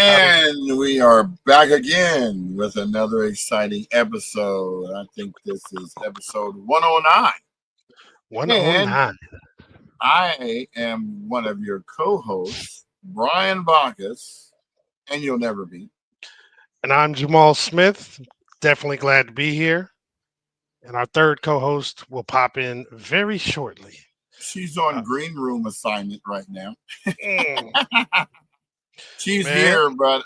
And we are back again with another exciting episode. I think this is episode 109. And 109. I am one of your co hosts, Brian Bacchus, and you'll never be. And I'm Jamal Smith. Definitely glad to be here. And our third co host will pop in very shortly. She's on Uh, green room assignment right now. mm, She's man, here, but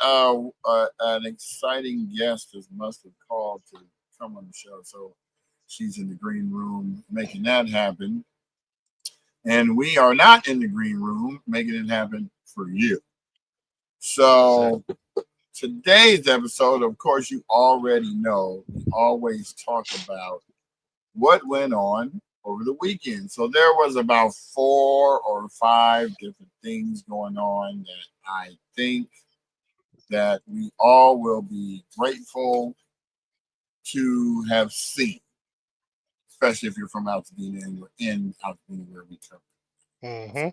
an exciting guest has must have called to come on the show. So she's in the green room making that happen. And we are not in the green room making it happen for you. that's it. So today's episode, of course, you already know, we always talk about what went on over the weekend. So there was about 4 or 5 different things going on that I think that we all will be grateful to have seen, especially if you're from Altadena and we're in Altadena where we come. Mm-hmm.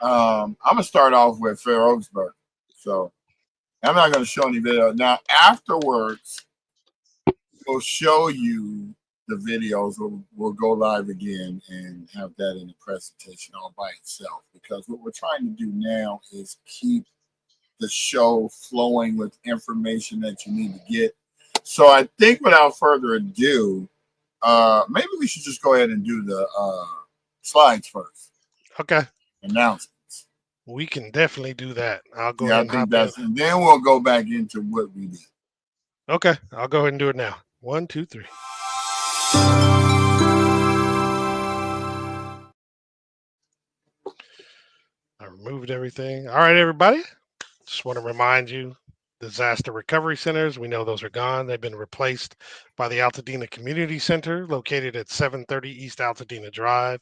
I'm gonna start off with Fair Oaksburg. So I'm not gonna show any video. Now afterwards, we'll show you the videos. We'll go live again and have that in the presentation all by itself. Because what we're trying to do now is keep the show flowing with information that you need to get. So I think without further ado, maybe we should just go ahead and do the slides first. Okay. Announcements. We can definitely do that. I'll go Yeah, ahead I and think hop in. that's, and then we'll go back into what we did. Okay. I'll go ahead and do it now. One, two, three. I removed everything. All right, everybody. Just want to remind you disaster recovery centers. We know those are gone. They've been replaced by the Altadena Community Center located at 730 East Altadena Drive.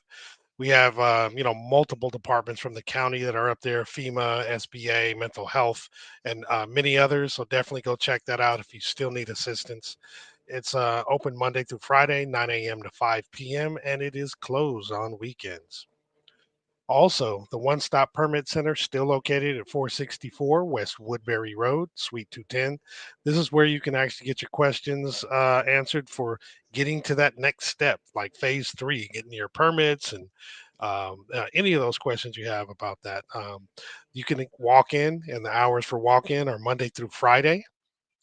We have, multiple departments from the county that are up there: FEMA, SBA, mental health, and many others. So definitely go check that out if you still need assistance. It's open Monday through Friday, 9 a.m. to 5 p.m., and it is closed on weekends. Also, the One Stop Permit Center, still located at 464 West Woodbury Road, Suite 210. This is where you can actually get your questions answered for getting to that next step, like phase 3, getting your permits and any of those questions you have about that. You can walk in, and the hours for walk in are Monday through Friday,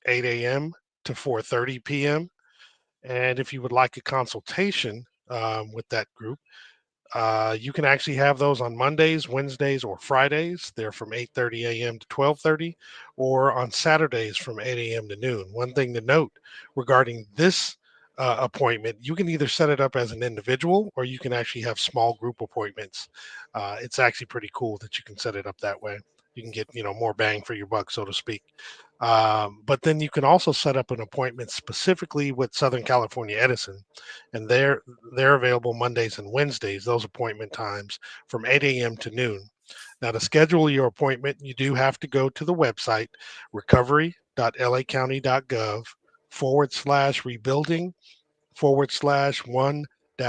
8 a.m. to 4:30 p.m. And if you would like a consultation with that group, you can actually have those on Mondays, Wednesdays, or Fridays. They're from 8:30 a.m. to 12:30, or on Saturdays from 8 a.m. to noon. One thing to note regarding this appointment, you can either set it up as an individual or you can actually have small group appointments. It's actually pretty cool that you can set it up that way. You can get more bang for your buck, so to speak. But then you can also set up an appointment specifically with Southern California Edison, and they're available Mondays and Wednesdays. Those appointment times from 8 a.m. to noon. Now, to schedule your appointment, you do have to go to the website recovery.lacounty.gov/rebuilding /one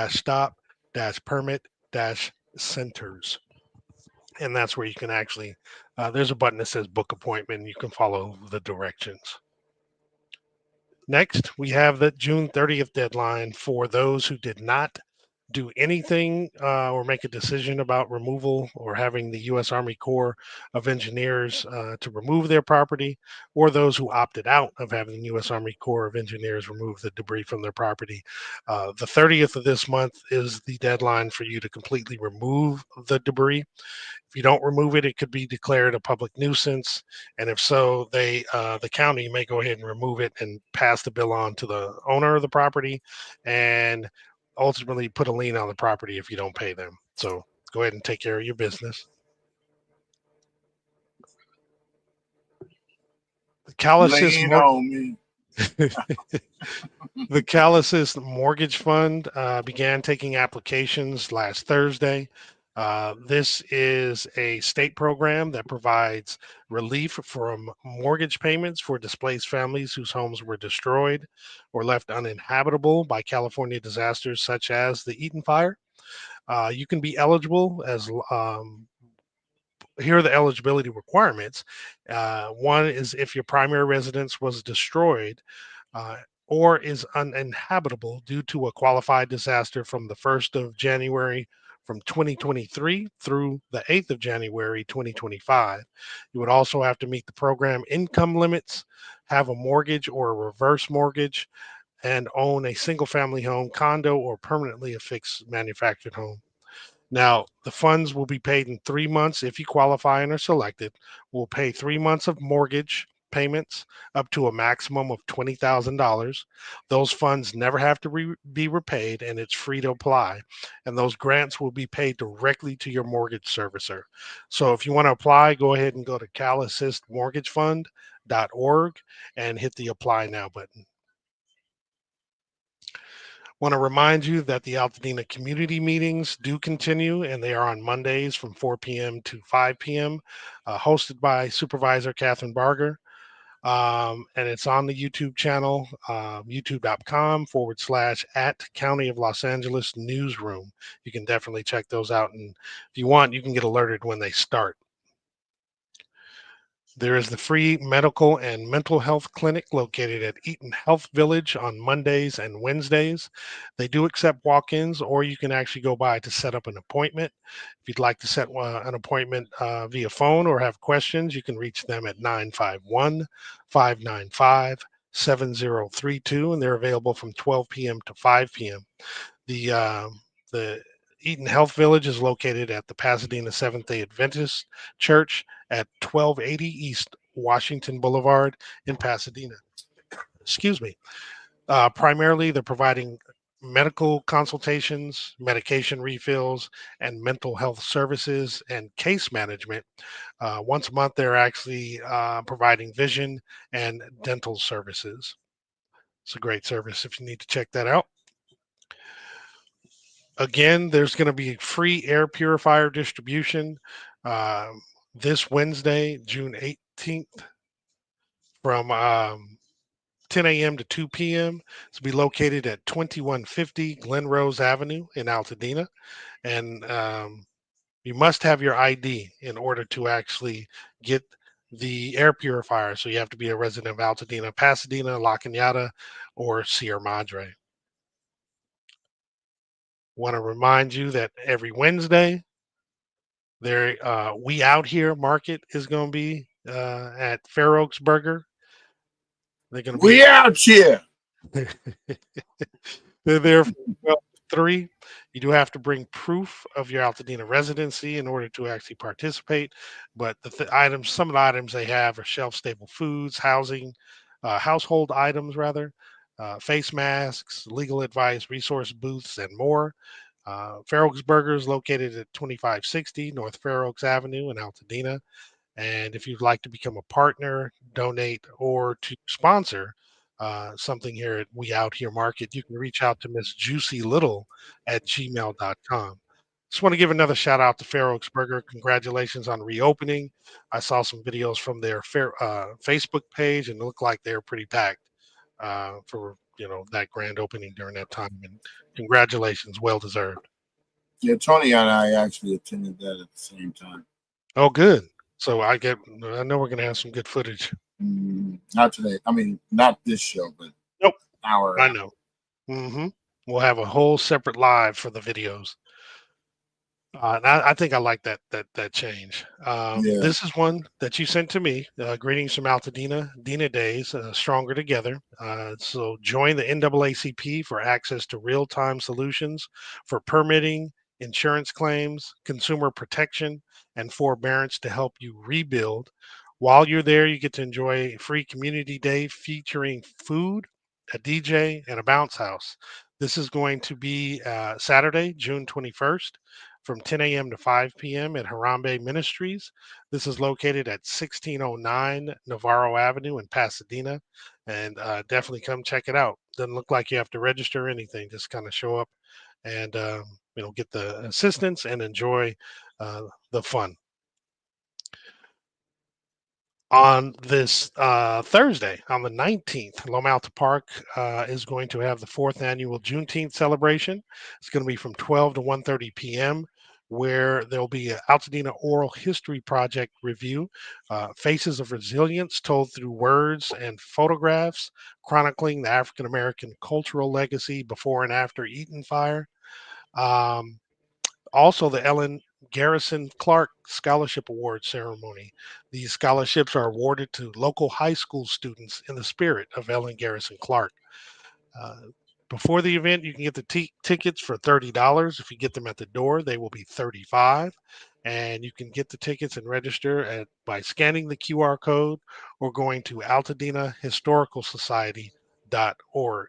stop permit centers. And that's where you can actually, there's a button that says book appointment. And you can follow the directions. Next, we have the June 30th deadline for those who did not do anything or make a decision about removal or having the U.S. Army Corps of Engineers to remove their property, or those who opted out of having the U.S. Army Corps of Engineers remove the debris from their property. The 30th of this month is the deadline for you to completely remove the debris. If you don't remove it, it could be declared a public nuisance, and if so, the county may go ahead and remove it and pass the bill on to the owner of the property, and ultimately put a lien on the property if you don't pay them. So go ahead and take care of your business. The Callisis Lean on me. The Callisis Mortgage Fund began taking applications last Thursday. This is a state program that provides relief from mortgage payments for displaced families whose homes were destroyed or left uninhabitable by California disasters such as the Eaton Fire. You can be eligible here are the eligibility requirements. One is if your primary residence was destroyed uh, or is uninhabitable due to a qualified disaster from the 1st of January from 2023 through the 8th of January 2025. You would also have to meet the program income limits, have a mortgage or a reverse mortgage, and own a single family home, condo, or permanently affixed manufactured home. Now, the funds will be paid in 3 months if you qualify and are selected. We'll pay 3 months of mortgage payments up to a maximum of $20,000. Those funds never have to be repaid and it's free to apply. And those grants will be paid directly to your mortgage servicer. So if you want to apply, go ahead and go to calassistmortgagefund.org and hit the apply now button. Want to remind you that the Altadena community meetings do continue, and they are on Mondays from 4 p.m. to 5 p.m., hosted by Supervisor Catherine Barger. And it's on the YouTube channel, youtube.com/ at County of Los Angeles Newsroom. You can definitely check those out. And if you want, you can get alerted when they start. There is the free medical and mental health clinic located at Eaton Health Village on Mondays and Wednesdays. They do accept walk ins, or you can actually go by to set up an appointment. If you'd like to set an appointment via phone or have questions, you can reach them at 951 595 7032, and they're available from 12 p.m. to 5 p.m. The Eaton Health Village is located at the Pasadena Seventh Day Adventist Church at 1280 East Washington Boulevard in Pasadena. Excuse me. Primarily, they're providing medical consultations, medication refills, and mental health services and case management. Once a month, they're actually providing vision and dental services. It's a great service if you need to check that out. Again, there's going to be free air purifier distribution uh, this Wednesday, June 18th, from 10 a.m. to 2 p.m. It's be located at 2150 Glen Rose Avenue in Altadena. And you must have your ID in order to actually get the air purifier. So you have to be a resident of Altadena, Pasadena, La Cañada, or Sierra Madre. Want to remind you that every Wednesday, there, We Out Here Market is going to be at Fair Oaks Burger. They're going to be We out here. they're there from 12 to 3. You do have to bring proof of your Altadena residency in order to actually participate. But items, some of the items they have are shelf-stable foods, household items rather, face masks, legal advice, resource booths, and more. Fair Oaks Burger is located at 2560 North Fair Oaks Avenue in Altadena. And if you'd like to become a partner, donate, or to sponsor something here at We Out Here Market, you can reach out to Miss Juicy Little at gmail.com. Just want to give another shout out to Fair Oaks Burger. Congratulations on reopening. I saw some videos from their Facebook page and it looked like they're pretty packed for that grand opening during that time. And congratulations, well deserved. Yeah, Tony and I actually attended that at the same time. Oh, good. So I know we're gonna have some good footage. Not today. I mean, not this show, but Nope. our. I know. We'll have a whole separate live for the videos. And I think I like that change. Yeah. This is one that you sent to me. Greetings from Altadena, Dina Days, Stronger Together. So join the NAACP for access to real-time solutions for permitting, insurance claims, consumer protection, and forbearance to help you rebuild. While you're there, you get to enjoy a free community day featuring food, a DJ, and a bounce house. This is going to be Saturday, June 21st from 10 a.m. to 5 p.m. at Harambe Ministries. This is located at 1609 Navarro Avenue in Pasadena. And definitely come check it out. Doesn't look like you have to register or anything. Just kind of show up and get the assistance and enjoy the fun. On this Thursday, on the 19th, Loma Alta Park is going to have the 4th annual Juneteenth celebration. It's going to be from 12 to 1:30 p.m. where there'll be an Altadena Oral History Project review, Faces of Resilience told through words and photographs, chronicling the African American cultural legacy before and after Eaton Fire. Um, Also, the Ellen Garrison Clark Scholarship Award ceremony. These scholarships are awarded to local high school students in the spirit of Ellen Garrison Clark. Uh, Before the event, you can get the tickets for $30. If you get them at the door, they will be 35. And you can get the tickets and register by scanning the QR code or going to altadenahistoricalsociety.org.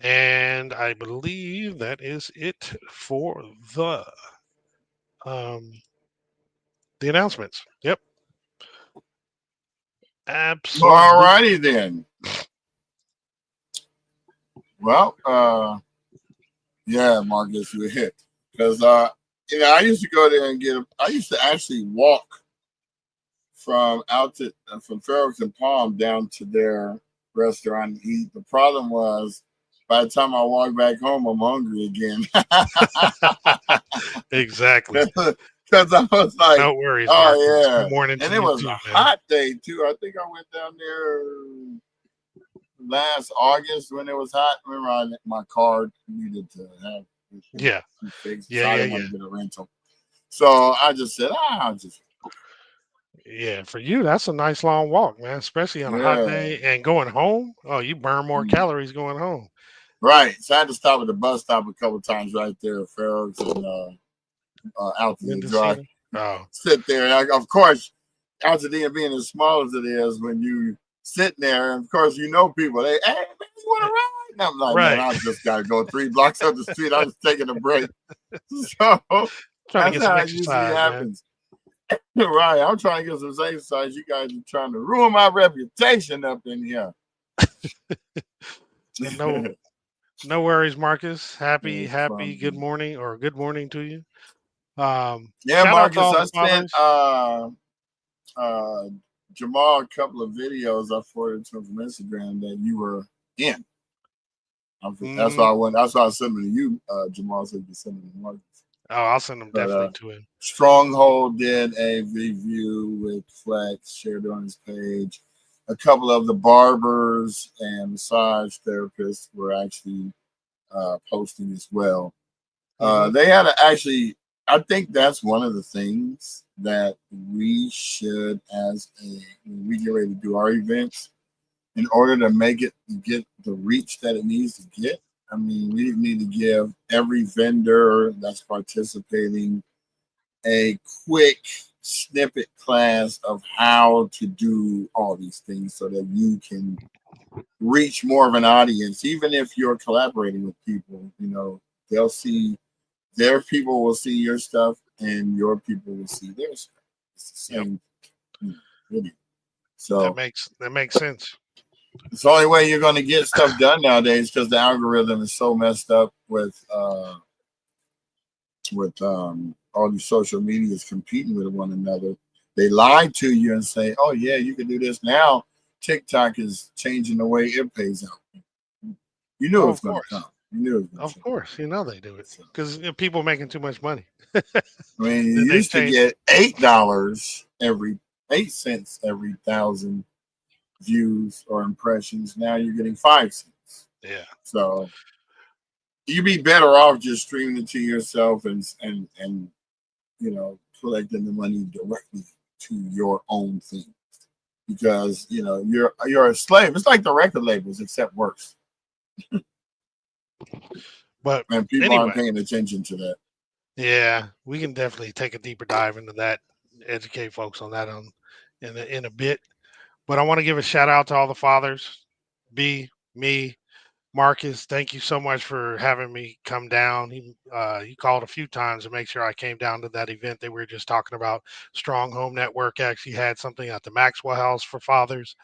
And I believe that is it for um, the announcements. Yep, All absolutely. righty then. Well, yeah, Marcus, you hit. Because, I used to go there and I used to actually walk from Fair Oaks and Palm down to their restaurant and eat. The problem was, by the time I walked back home, I'm hungry again. Exactly. Because I was like, No worries, Marcus. oh Good yeah, morning to and it you was too, a man. hot day too. I think I went down there last August when it was hot. Remember, my car needed to have Yeah, fixed, yeah, so I yeah, didn't want yeah, to get a rental. So I just said, I'll just yeah. For you, that's a nice long walk, man. Especially on a hot yeah. day and going home. Oh, you burn more Mm. calories going home. Right. So I had to stop at the bus stop a couple times right there at Fair Oaks and Altitude Drive. Mendocino. Oh, Sit there. And of course, Altadena being as small as it is, when you sitting there, and of course, people, hey, man, you want to ride? And I'm like, man, right. I just got to go 3 blocks up the street. I was taking a break. So Trying to that's get some how it usually exercise, man. happens. Right. I'm trying to get some exercise. You guys are trying to ruin my reputation up in here. No, no worries, Marcus. It's Happy good fun. morning or good morning to you. Yeah, Shout out to Marcus, all I the sent fathers. uh Jamal a couple of videos I forwarded to him from Instagram that you were in. That's why Mm, I went. That's why I sent them to you, Jamal, so you can send them to Marcus. oh, I'll send them But definitely to him. StrongHold did a review with Flex, shared it on his page. A couple of the barbers and massage therapists were actually posting as well. Hmm. They had actually, I think that's one of the things that we should, when we get ready to do our events, in order to make it get the reach that it needs to get. I mean, we need to give every vendor that's participating a quick snippet class of how to do all these things so that you can reach more of an audience. Even if you're collaborating with people, they'll see their people will see your stuff and your people will see their stuff. It's the Yep, same video. So that makes sense. it's the only way you're going to get stuff done nowadays, because the algorithm is so messed up with all these social medias competing with one another. They lie to you and say, "Oh yeah, you can do this now." TikTok is changing the way it pays out. You knew it Oh, was of going to course, come. You knew it was going to of change. course. You know they do it So, because people making too much money. I mean, you Then they used to change it. get $8 every 8 cents every 1,000 views or impressions. Now you're getting 5 cents. Yeah. So you'd be better off just streaming it to yourself and collecting the money directly to your own thing, because you're a slave. It's like the record labels, except worse, But and people aren't anyway, paying attention to that. yeah, we can definitely take a deeper dive into that, educate folks on that in a bit. But I want to give a shout out to all the fathers, B, me, Marcus. Thank you so much for having me come down. You called a few times to make sure I came down to that event that we were just talking about. Strong Home Network actually had something at the Maxwell House for fathers.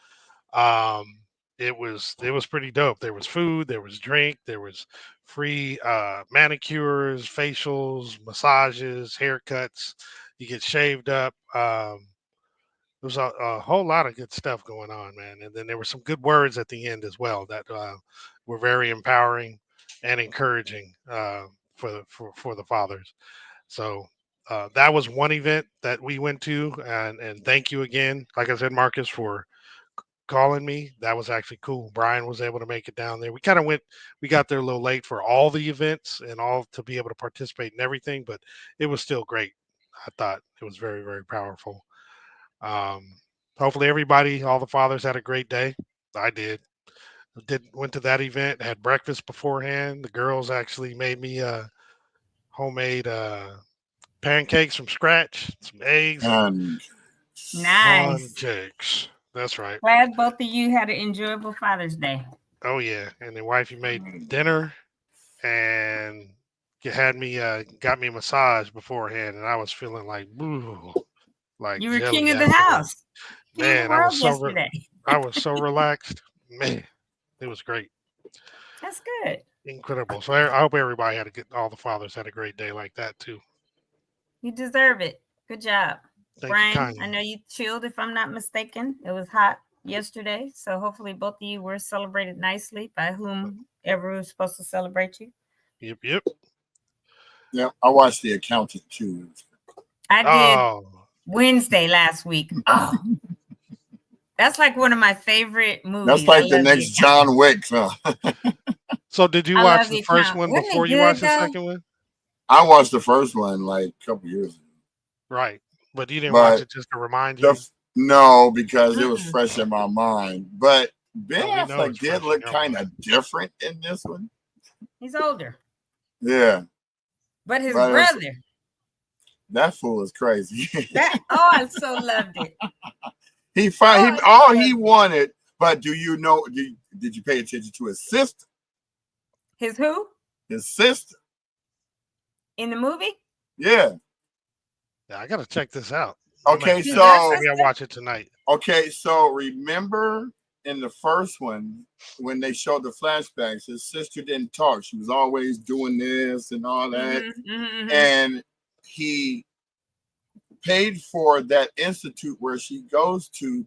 Um, it was pretty dope. There was food, there was drink, there was free manicures, facials, massages, haircuts. You get shaved up. There was a whole lot of good stuff going on, man. And then there were some good words at the end as well that were very empowering and encouraging for the fathers. So that was one event that we went to, and thank you again, like I said, Marcus, for calling me. That was actually cool. Brian was able to make it down there. We got there a little late for all the events and all to be able to participate in everything, but it was still great. I thought it was very, very powerful. Um, Hopefully everybody, all the fathers had a great day. I did. Went to that event, had breakfast beforehand. The girls actually made me homemade pancakes from scratch, some eggs and And Nice. pancakes. That's right. Glad both of you had an enjoyable Father's Day. Oh yeah, and then wifey made dinner, and you had me got me a massage beforehand, and I was feeling like boo, like You were king jelly of the afterward. house. King of the Man, world yesterday. I was so relaxed. Man, it was great, That's good. incredible. So I hope everybody all the fathers had a great day like that too. You deserve it. Good job. Thank you Brian, kindly. I know you chilled, if I'm not mistaken. It was hot yesterday. So hopefully both of you were celebrated nicely by whomever was supposed to celebrate you. Yep, yep. yeah, I watched The Accountant too. I did Oh, Wednesday last week. Oh, that's like one of my favorite movies. That's like the next John Wick. Huh? so did you I watch love the The first Accountant. one Wasn't it before you good, watched the though? second one? I watched the first one like a couple years ago. Right, but you didn't But watch it just to remind you. No, because it was fresh in my mind. But Ben Oh, we know Affleck it's did fresh in look your kind mind. of different in this one. He's older. Yeah, But his but brother. that fool is crazy. I so loved it. All he wanted. But do you know? Did you pay attention to his sister? His who? His sister. In the movie? Yeah. Yeah, I gotta check this out. Okay, His so maybe I'll watch it tonight. okay, so remember in the first one when they showed the flashbacks, his sister didn't talk. She was always doing this and all that, and he paid for that institute where she goes to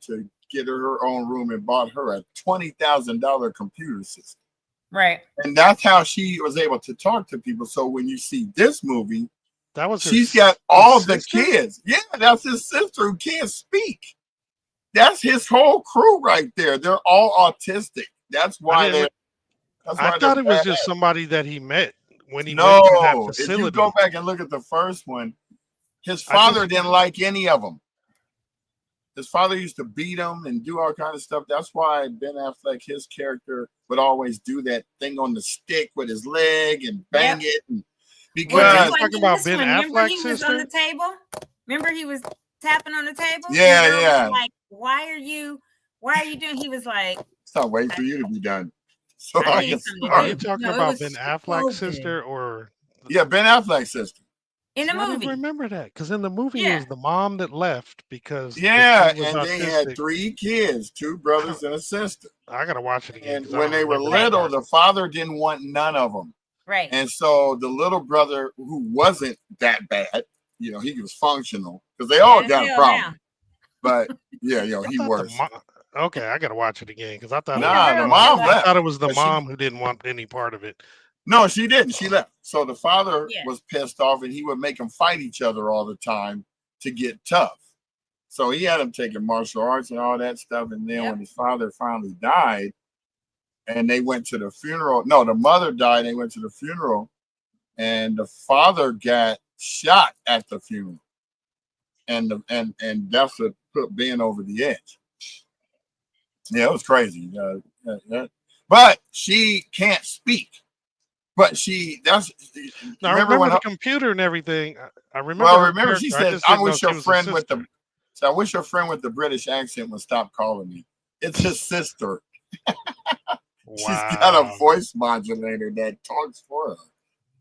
get her own room and bought her a $20,000 computer system. Right. And that's how she was able to talk to people. So when you see this movie, she's got all the kids. Yeah, that's his sister who can't speak. That's his whole crew right there. They're all autistic. That's why I thought it was just somebody that he met when he went to that facility. If you go back and look at the first one, his father didn't like any of them. His father used to beat him and do all kinds of stuff. That's why Ben Affleck, his character, would always do that thing on the stick with his leg and bang it. And because talking about Ben Affleck's sister. Was on the table. Remember he was tapping on the table. Yeah. Like, why are you doing? He was like, "Stop waiting for you to be done." So are you talking about Ben Affleck's sister or? Yeah, Ben Affleck's sister. In the movie. I remember that because in the movie it was the mom that left because and they had 3 kids, 2 brothers and a sister. I gotta watch it again. And when they were little, the father didn't want none of them. Right. And so the little brother, who wasn't that bad, he was functional because they all got a problem. But he works. Okay, I gotta watch it again because I thought the mom left. I thought it was the mom who didn't want any part of it. No, she didn't. She left. So the father was pissed off, and he would make them fight each other all the time to get tough. So he had them taking martial arts and all that stuff. And then when his father finally died, and they went to the funeral. No, the mother died. They went to the funeral, and the father got shot at the funeral, and that's what put Ben over the edge. Yeah, it was crazy. But she can't speak. But I remember the computer and everything. I remember. Well, remember she said, "I wish your friend with the British accent would stop calling me. It's his sister." She's got a voice modulator that talks for her.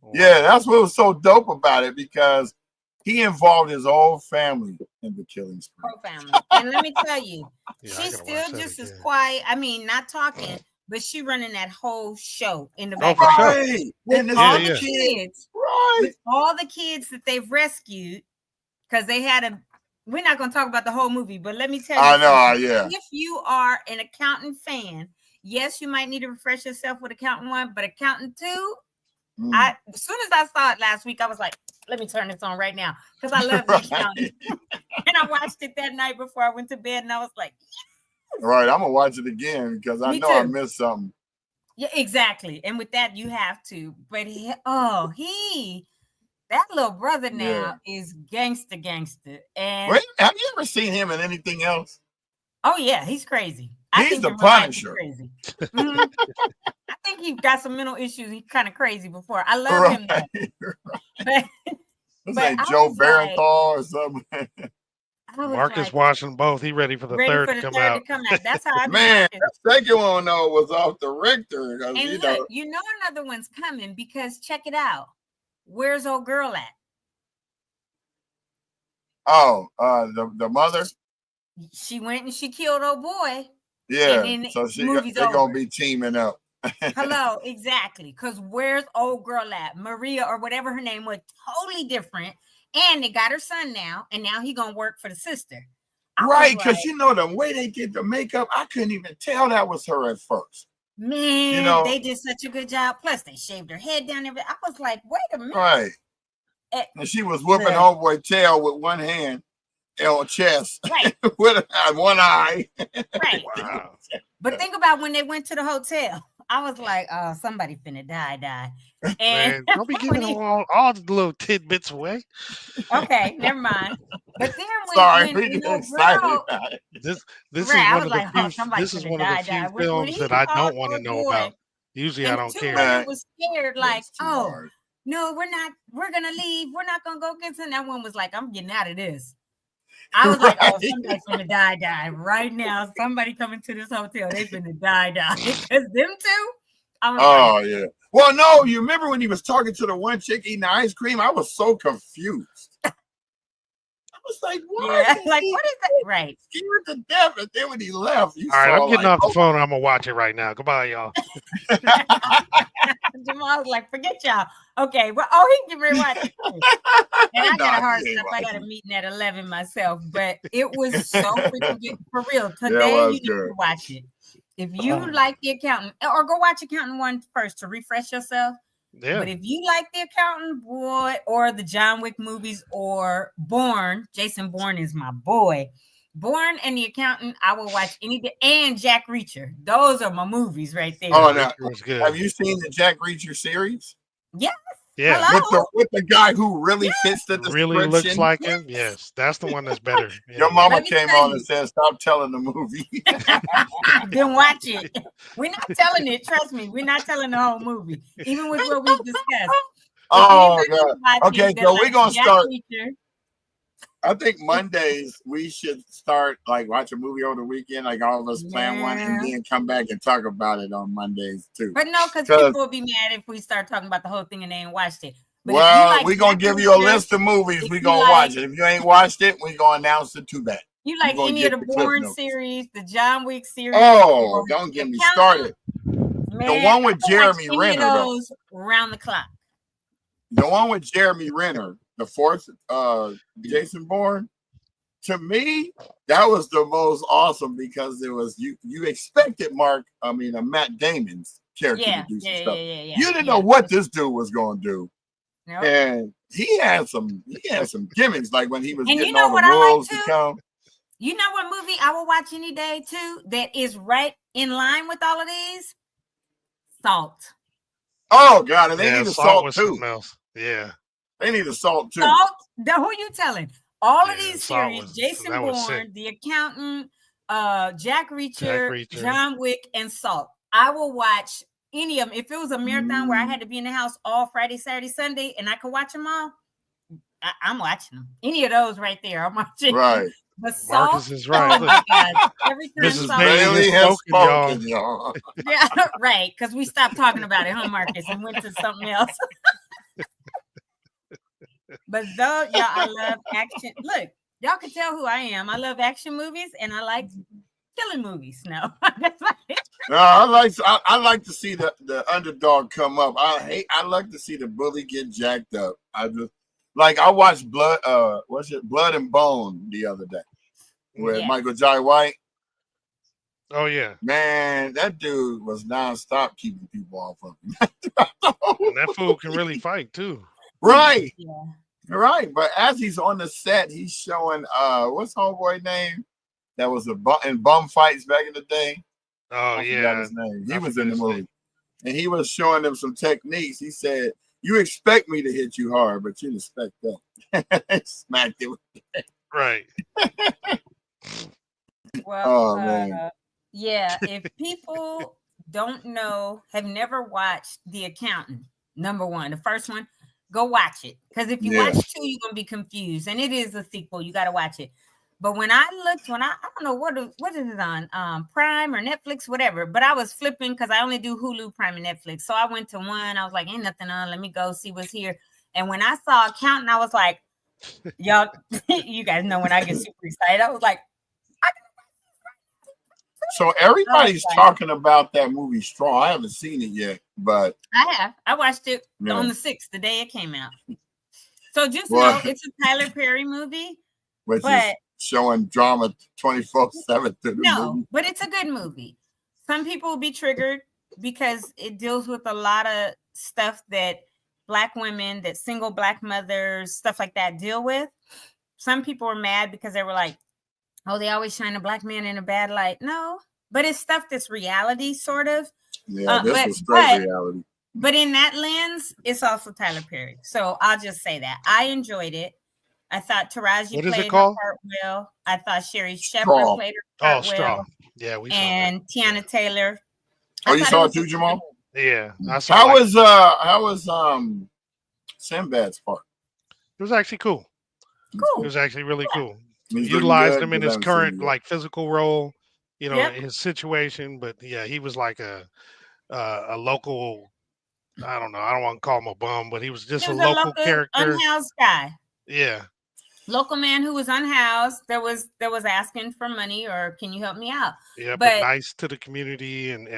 Wow. Yeah, that's what was so dope about it because he involved his whole family in the killing spree. Whole family, and let me tell you, she's still just as quiet. I mean, not talking. But she running that whole show in the background. Right. With all the kids. Right. With all the kids that they've rescued. Because they had we're not going to talk about the whole movie, but let me tell you. If you are an Accountant fan, yes, you might need to refresh yourself with Accountant 1, but Accountant 2, As soon as I saw it last week, I was like, let me turn this on right now because I love The Accountant. And I watched it that night before I went to bed, and I was like, yes. Right, I'm gonna watch it again because I know I missed something. Yeah, exactly. And with that, you have to. But that little brother now is gangster. And wait, have you ever seen him in anything else? Oh yeah, he's crazy. He's the Punisher. Crazy. Mm-hmm. I think he got some mental issues. He's kind of crazy before. I love him though. Right. What's that, Joe Barenthal or something? Marcus watching both. He ready for the third to come out. That's how I man. The second one though was off the Richter. And look, another one's coming because check it out. Where's old girl at? Oh, the mother. She went and she killed old boy. Yeah, so they're gonna be teaming up. Hello, exactly. Because where's old girl at? Maria or whatever her name was, totally different. And they got her son now, and now he gonna work for the sister. Right, because the way they did the makeup, I couldn't even tell that was her at first. Man, they did such a good job. Plus, they shaved her head down. I was like, wait a minute. Right. And she was whooping homeboy tail with one hand on chest, right, with one eye. Right. Wow. But think about when they went to the hotel. I was like, oh, somebody finna die. And man, don't be giving all the little tidbits away. Okay, never mind. But then when excited this is one of the few films that I don't want to know about. Usually I don't care. It was scared, like, no, we're gonna leave. We're not gonna go get some. That one was like, I'm getting out of this. I was like, oh, somebody's gonna die right now. Somebody coming to this hotel, they finna die. Because them two. Yeah. Well, no, you remember when he was talking to the one chick eating the ice cream? I was so confused. I was like, what? Yeah, like, what is that? Right. Scared to death. And then when he left, all right, I'm getting off the phone. I'm gonna watch it right now. Goodbye, y'all. Jamal was like, forget y'all. Okay, well, he can watch it. And I got a hard stop. I got a meeting at 11 myself, but it was so freaking good. For real. Today you need to watch it. If you like The Accountant, or go watch Accountant 1 first to refresh yourself. Yeah. But if you like The Accountant, boy, or the John Wick movies, or Bourne, Jason Bourne is my boy. Bourne and The Accountant, I will watch any day. And Jack Reacher. Those are my movies right there. Oh, no. Have you seen the Jack Reacher series? Yeah. Yeah, with the guy who really fits the description. Really looks like him. Yes, that's the one that's better. Yeah. Your mama came on and said, "Stop telling the movie." Then watch it. We're not telling it. Trust me, we're not telling the whole movie, even with what we've discussed. Oh God. Okay, so we're gonna start. I think Mondays we should start watch a movie over the weekend, like all of us plan one, and then come back and talk about it on Mondays too. But no, because people will be mad if we start talking about the whole thing and they ain't watched it. But we're gonna give you a list of movies. We're gonna watch it. If you ain't watched it, we're gonna announce it too bad. You like any of the Bourne series, the John Wick series? Oh, don't get me started. The one with Jeremy Renner, though. Around the clock. The one with Jeremy Renner. The fourth Jason Bourne, to me, that was the most awesome because it was you expected Matt Damon's character to do some stuff. You didn't know what this dude was going to do. Nope. And he had some gimmicks, like when he was getting all the wolves to come. You know what movie I will watch any day too that is right in line with all of these? Salt. Oh God, and they need a salt too. Yeah. They need a salt too. Salt? Who you telling? All of these series: Jason Bourne, The Accountant, Jack Reacher, John Wick, and Salt. I will watch any of them. If it was a marathon where I had to be in the house all Friday, Saturday, Sunday, and I could watch them all, I'm watching them. Any of those right there, I'm watching. Right. But Salt, Marcus is right. Oh my God. Every time Mrs. Bailey has spoken, y'all. Yeah, right. Because we stopped talking about it, huh, Marcus, and went to something else. But though, y'all, I love action. Look, y'all can tell who I am. I love action movies and I like killing movies. No, I like to see the underdog come up. I like to see the bully get jacked up. I watched Blood and Bone the other day with Michael Jai White. Oh yeah, Man, that dude was nonstop keeping people off of him. and that fool can really fight too. Right. Yeah. Right. But as he's on the set, he's showing what's homeboy name that was in bum fights back in the day. Oh I forgot yeah, his name. He I was forget in the his movie. name. And he was showing them some techniques. He said, "You expect me to hit you hard, but you didn't expect that." Smacked it. Right. Well, Oh man. yeah, if people don't know, have never watched The Accountant, number one, the first one, go watch it. Because if you Yeah. watch two, you're gonna be confused. And it is a sequel, you gotta watch it. But when I don't know what is it on Prime or Netflix, whatever. But I was flipping because I only do Hulu, Prime, and Netflix. So I went to one, I was like, ain't nothing on, let me go see what's here. And when I saw Accountant, I was like, y'all, you guys know when I get super excited, I was like, So everybody's talking about that movie Strong. I haven't seen it yet, but I watched it on the 6th, the day it came out. So just know it's a Tyler Perry movie, which is showing drama 24/7 through the movie. But it's a good movie. Some people will be triggered because it deals with a lot of stuff that Black women, that single Black mothers, stuff like that deal with. Some people were mad because they were like, oh, they always shine a Black man in a bad light. No, but it's stuff that's reality, sort of. Yeah, this was straight reality. But in that lens, it's also Tyler Perry. So I'll just say that. I enjoyed it. I thought Taraji played her part well. I thought Sherry Shepherd played her part well. Yeah, we saw that. Tiana Taylor. Oh, you saw it too, Jamal? Yeah. I saw how was Sinbad's part? It was actually cool. Cool. It was actually really cool. He's utilized him in his current physical role, his situation. But yeah, he was like a local. I don't know. I don't want to call him a bum, but he was just a local character, unhoused guy. Yeah, local man who was unhoused. That was asking for money or can you help me out? Yeah, but nice to the community and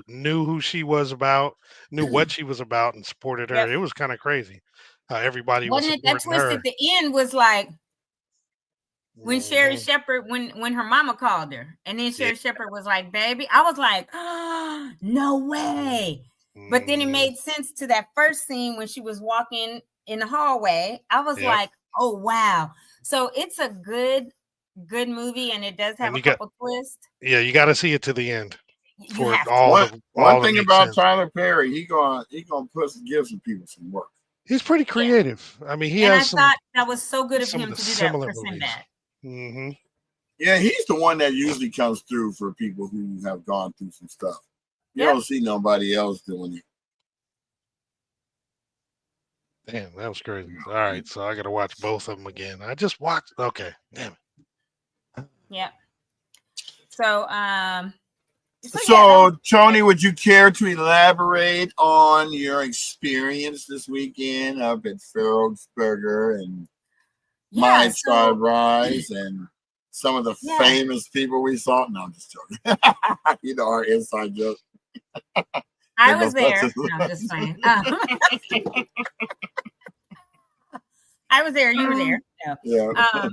knew who she was about, knew what she was about, and supported her. It was kind of crazy how everybody was supporting that twist her. At the end was like when Sherry Shepherd, when her mama called her, and then Sherry Shepherd was like, "Baby," I was like, oh, "No way!" But then it made sense to that first scene when she was walking in the hallway. I was like, "Oh wow!" So it's a good movie, and it does have a couple twists. Yeah, you got to see it to the end. For one thing about Tyler Perry, he gonna give some people some work. He's pretty creative. I mean, I thought that was so good of him to do that for Sinbad. Mm-hmm. Yeah, he's the one that usually comes through for people who have gone through some stuff. You don't see nobody else doing it. Damn, that was crazy. All right, so I got to watch both of them again. I just watched. Okay, damn it. Yeah. So, Tony, would you care to elaborate on your experience this weekend up at Farrell's Burger and My Tribe Rise and some of the famous people we saw? No, I'm just joking. Our inside joke. I was there. No, I'm just saying. I was there. You were there. No. Yeah.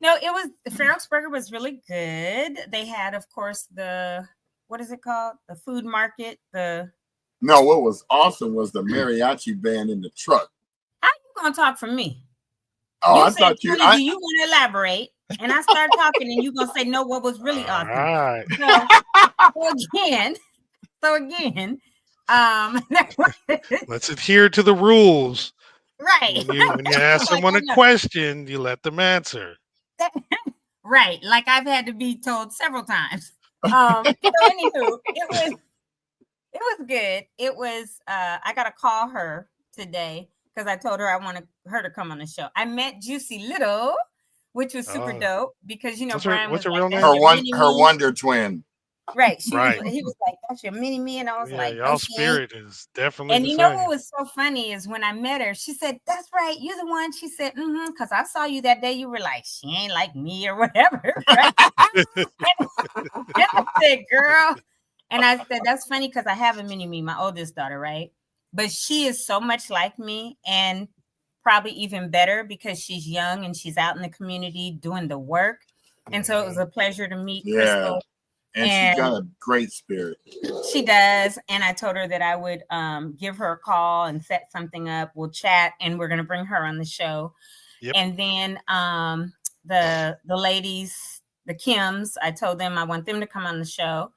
No, it was Farrell's Burger was really good. They had, of course, what is it called? The food market. No, what was awesome was the mariachi band in the truck. How you gonna talk for me? Oh, I thought you. Do you want to elaborate? And I start talking, and you gonna say no? What was really awesome? Right. So again, let's adhere to the rules. Right. When you ask someone a question, you let them answer. Right. Like I've had to be told several times. So anywho, it was good. It was I gotta call her today because I told her I wanted her to come on the show. I met Juicy Little, which was super dope because Brian was her real name? Her wonder twin. Right. He was like, that's your mini me. And I was like, y'all spirit is definitely. And you know what was so funny is when I met her, she said, that's right. You're the one. She said, because I saw you that day. You were like, she ain't like me or whatever. Right? and I said, girl. And I said, that's funny because I have a mini me, my oldest daughter, right? But she is so much like me and probably even better because she's young and she's out in the community doing the work. And so it was a pleasure to meet Crystal. And she's got a great spirit. She does. And I told her that I would give her a call and set something up. We'll chat, and we're going to bring her on the show. Yep. And then the ladies, the Kims, I told them I want them to come on the show.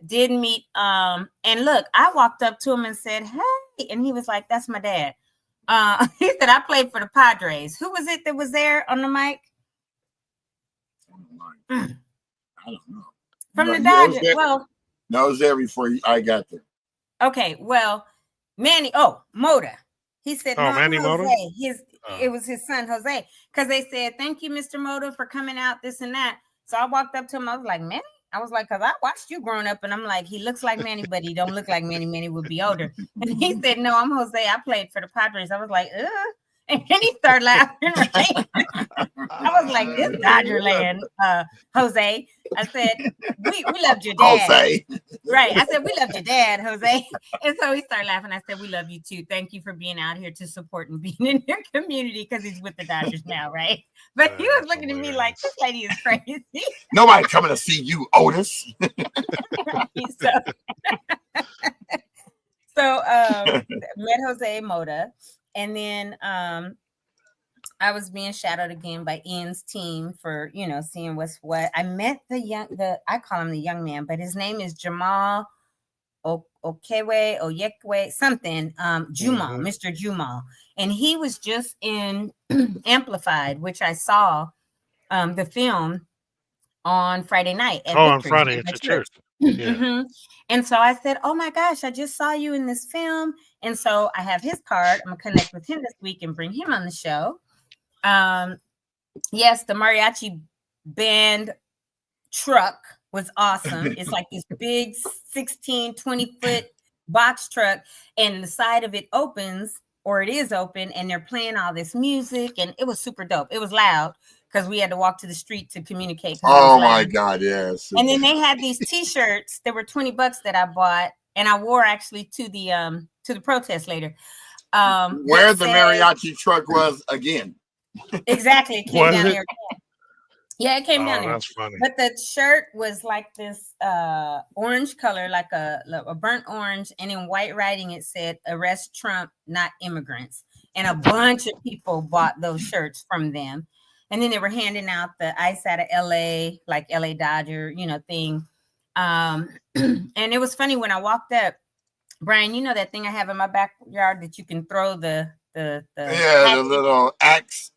Did meet. And look, I walked up to him and said, hey. And he was like, that's my dad. He said, I played for the Padres. Who was it that was there on the mic? I don't know. From the Dodgers. Well, no, it was there before I got there. Okay, well, Manny. Oh, Moda. He said, "No, Manny Jose." Moda? It was his son Jose, because they said, "Thank you, Mr. Moda, for coming out." This and that. So I walked up to him. I was like, "Manny." I was like, "Cause I watched you growing up," and I'm like, "He looks like Manny, but he don't look like Manny. Manny would be older." And he said, "No, I'm Jose. I played for the Padres." I was like, "Ugh." And then he started laughing. Right? I was like, "This Dodger land, Jose." I said, we loved your dad. Jose. Right. I said, we loved your dad, Jose. And so he started laughing. I said, we love you too. Thank you for being out here to support and being in your community, because he's with the Dodgers now, right? But he was looking at me like, this lady is crazy. Nobody coming to see you, Otis. Right. So met Jose Moda. And then I was being shadowed again by Ian's team for, seeing what's what. I met I call him the young man, but his name is Jamal Oyekwe, something, Jumal, Mr. Jumal. And he was just in Amplified, which I saw the film on Friday night. On Friday at your church. Yeah. And so I said, oh my gosh, I just saw you in this film. And so I have his card. I'm gonna connect with him this week and bring him on the show. Yes, the mariachi band truck was awesome. It's like this big 20 foot box truck, and the side of it opens, or it is open, and they're playing all this music, and it was super dope. It was loud because we had to walk to the street to communicate. Oh my God, yes. And then they had these t-shirts. They were $20 that I bought, and I wore actually to the protest later. Where the mariachi truck was again. Exactly. It came down there. Yeah, it came down there. That's funny. But the shirt was like this orange color, like a burnt orange, and in white writing it said, "Arrest Trump, not immigrants." And a bunch of people bought those shirts from them. And then they were handing out the ice out of LA, like LA Dodger, thing. And it was funny when I walked up, Brian, that thing I have in my backyard that you can throw the little axe.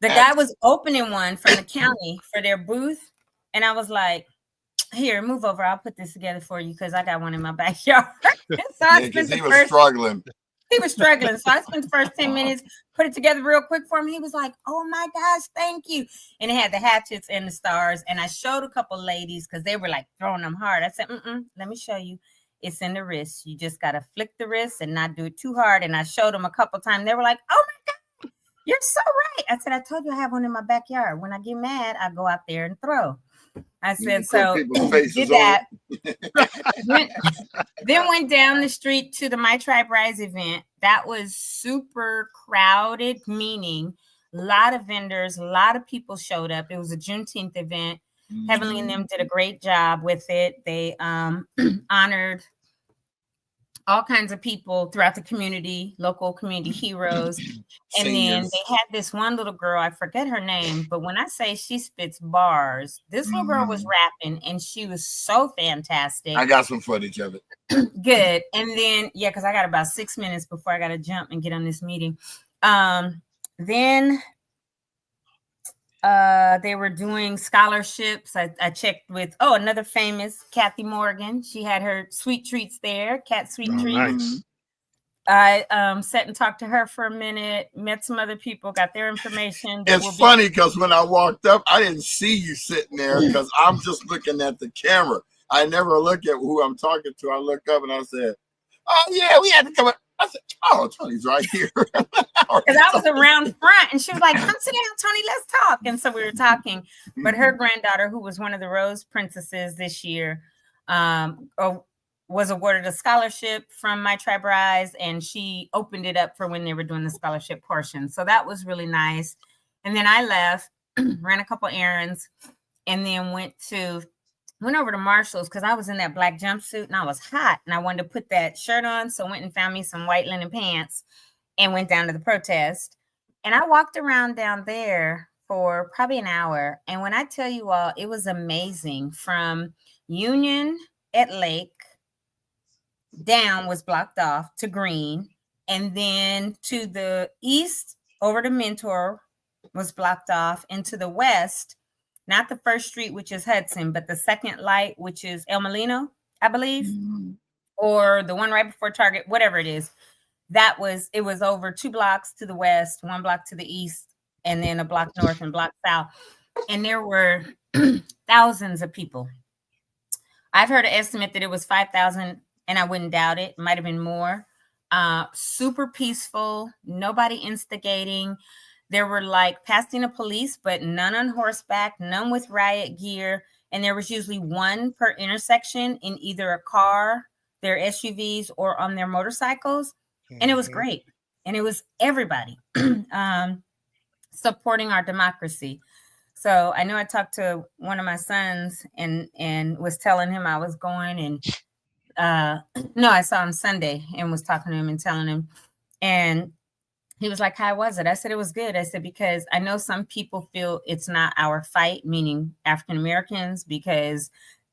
The guy was opening one from the county for their booth. And I was like, here, move over. I'll put this together for you because I got one in my backyard. So he was struggling. He was struggling. So I spent the first 10 minutes, put it together real quick for him. He was like, oh my gosh, thank you. And it had the hatchets and the stars. And I showed a couple ladies because they were like throwing them hard. I said, let me show you. It's in the wrist. You just got to flick the wrist and not do it too hard. And I showed them a couple times. They were like, oh my God, you're so right. I said, I told you I have one in my backyard. When I get mad, I go out there and throw. I said, so did that. Then went down the street to the My Tribe Rise event. That was super crowded, meaning a lot of vendors, a lot of people showed up. It was a Juneteenth event. Heavenly and them did a great job with it. They honored all kinds of people throughout the community, local community heroes. And then they had this one little girl, I forget her name, but when I say she spits bars, this little girl was rapping and she was so fantastic. I got some footage of it. Good. And then, because I got about 6 minutes before I got to jump and get on this meeting. Then they were doing scholarships. I checked with another famous, Kathy Morgan. She had her sweet treats there, Cat Sweet Treats. Nice. I sat and talked to her for a minute, met some other people, got their information. It's funny because when I walked up, I didn't see you sitting there because I'm just looking at the camera. I never look at who I'm talking to. I look up and I said, oh yeah, we had to come up. I said, oh, Tony's right here. Because I was around front and she was like, come sit down, Tony, let's talk. And so we were talking. But her granddaughter, who was one of the Rose Princesses this year, was awarded a scholarship from My Tribe Rise, and she opened it up for when they were doing the scholarship portion. So that was really nice. And then I left, ran a couple errands, and then went to went over to Marshall's because I was in that black jumpsuit and I was hot and I wanted to put that shirt on. So went and found me some white linen pants and went down to the protest. And I walked around down there for probably an hour. And when I tell you all, it was amazing. From Union at Lake down was blocked off to Green. And then to the east over to Mentor was blocked off. And to the west, not the first street, which is Hudson, but the second light, which is El Molino, I believe, or the one right before Target, whatever it is. It was over 2 blocks to the west, 1 block to the east, and then a block north and block south. And there were thousands of people. I've heard an estimate that it was 5,000, and I wouldn't doubt it. It might have been more. Super peaceful, nobody instigating. There were like Pasadena police, but none on horseback, none with riot gear. And there was usually one per intersection in either a car, their SUVs, or on their motorcycles. And it was great. And it was everybody supporting our democracy. So I know I talked to one of my sons and was telling him I was going. And no, I saw him Sunday and was talking to him and telling him. And he was like, how was it? I said, it was good. I said, because I know some people feel it's not our fight, meaning African Americans, because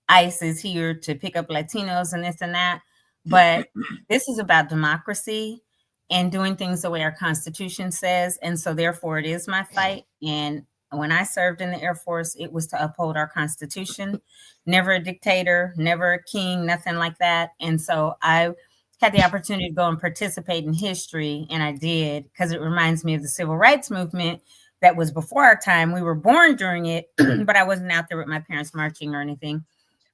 ICE is here to pick up Latinos and this and that. But this is about democracy and doing things the way our Constitution says. And so therefore it is my fight. And when I served in the Air Force, it was to uphold our Constitution, never a dictator, never a king, nothing like that. And so I had the opportunity to go and participate in history, and I did, because it reminds me of the civil rights movement that was before our time. We were born during it, but I wasn't out there with my parents marching or anything.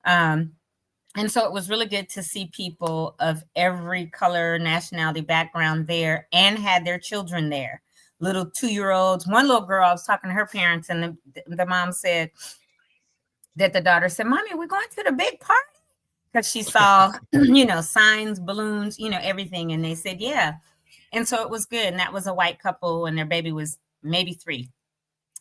And so it was really good to see people of every color, nationality, background there, and had their children there. Little 2-year-olds. One little girl, I was talking to her parents, and the mom said that the daughter said, Mommy, we're going to the big party. Because she saw, signs, balloons, everything. And they said, yeah. And so it was good. And that was a white couple, and their baby was maybe 3.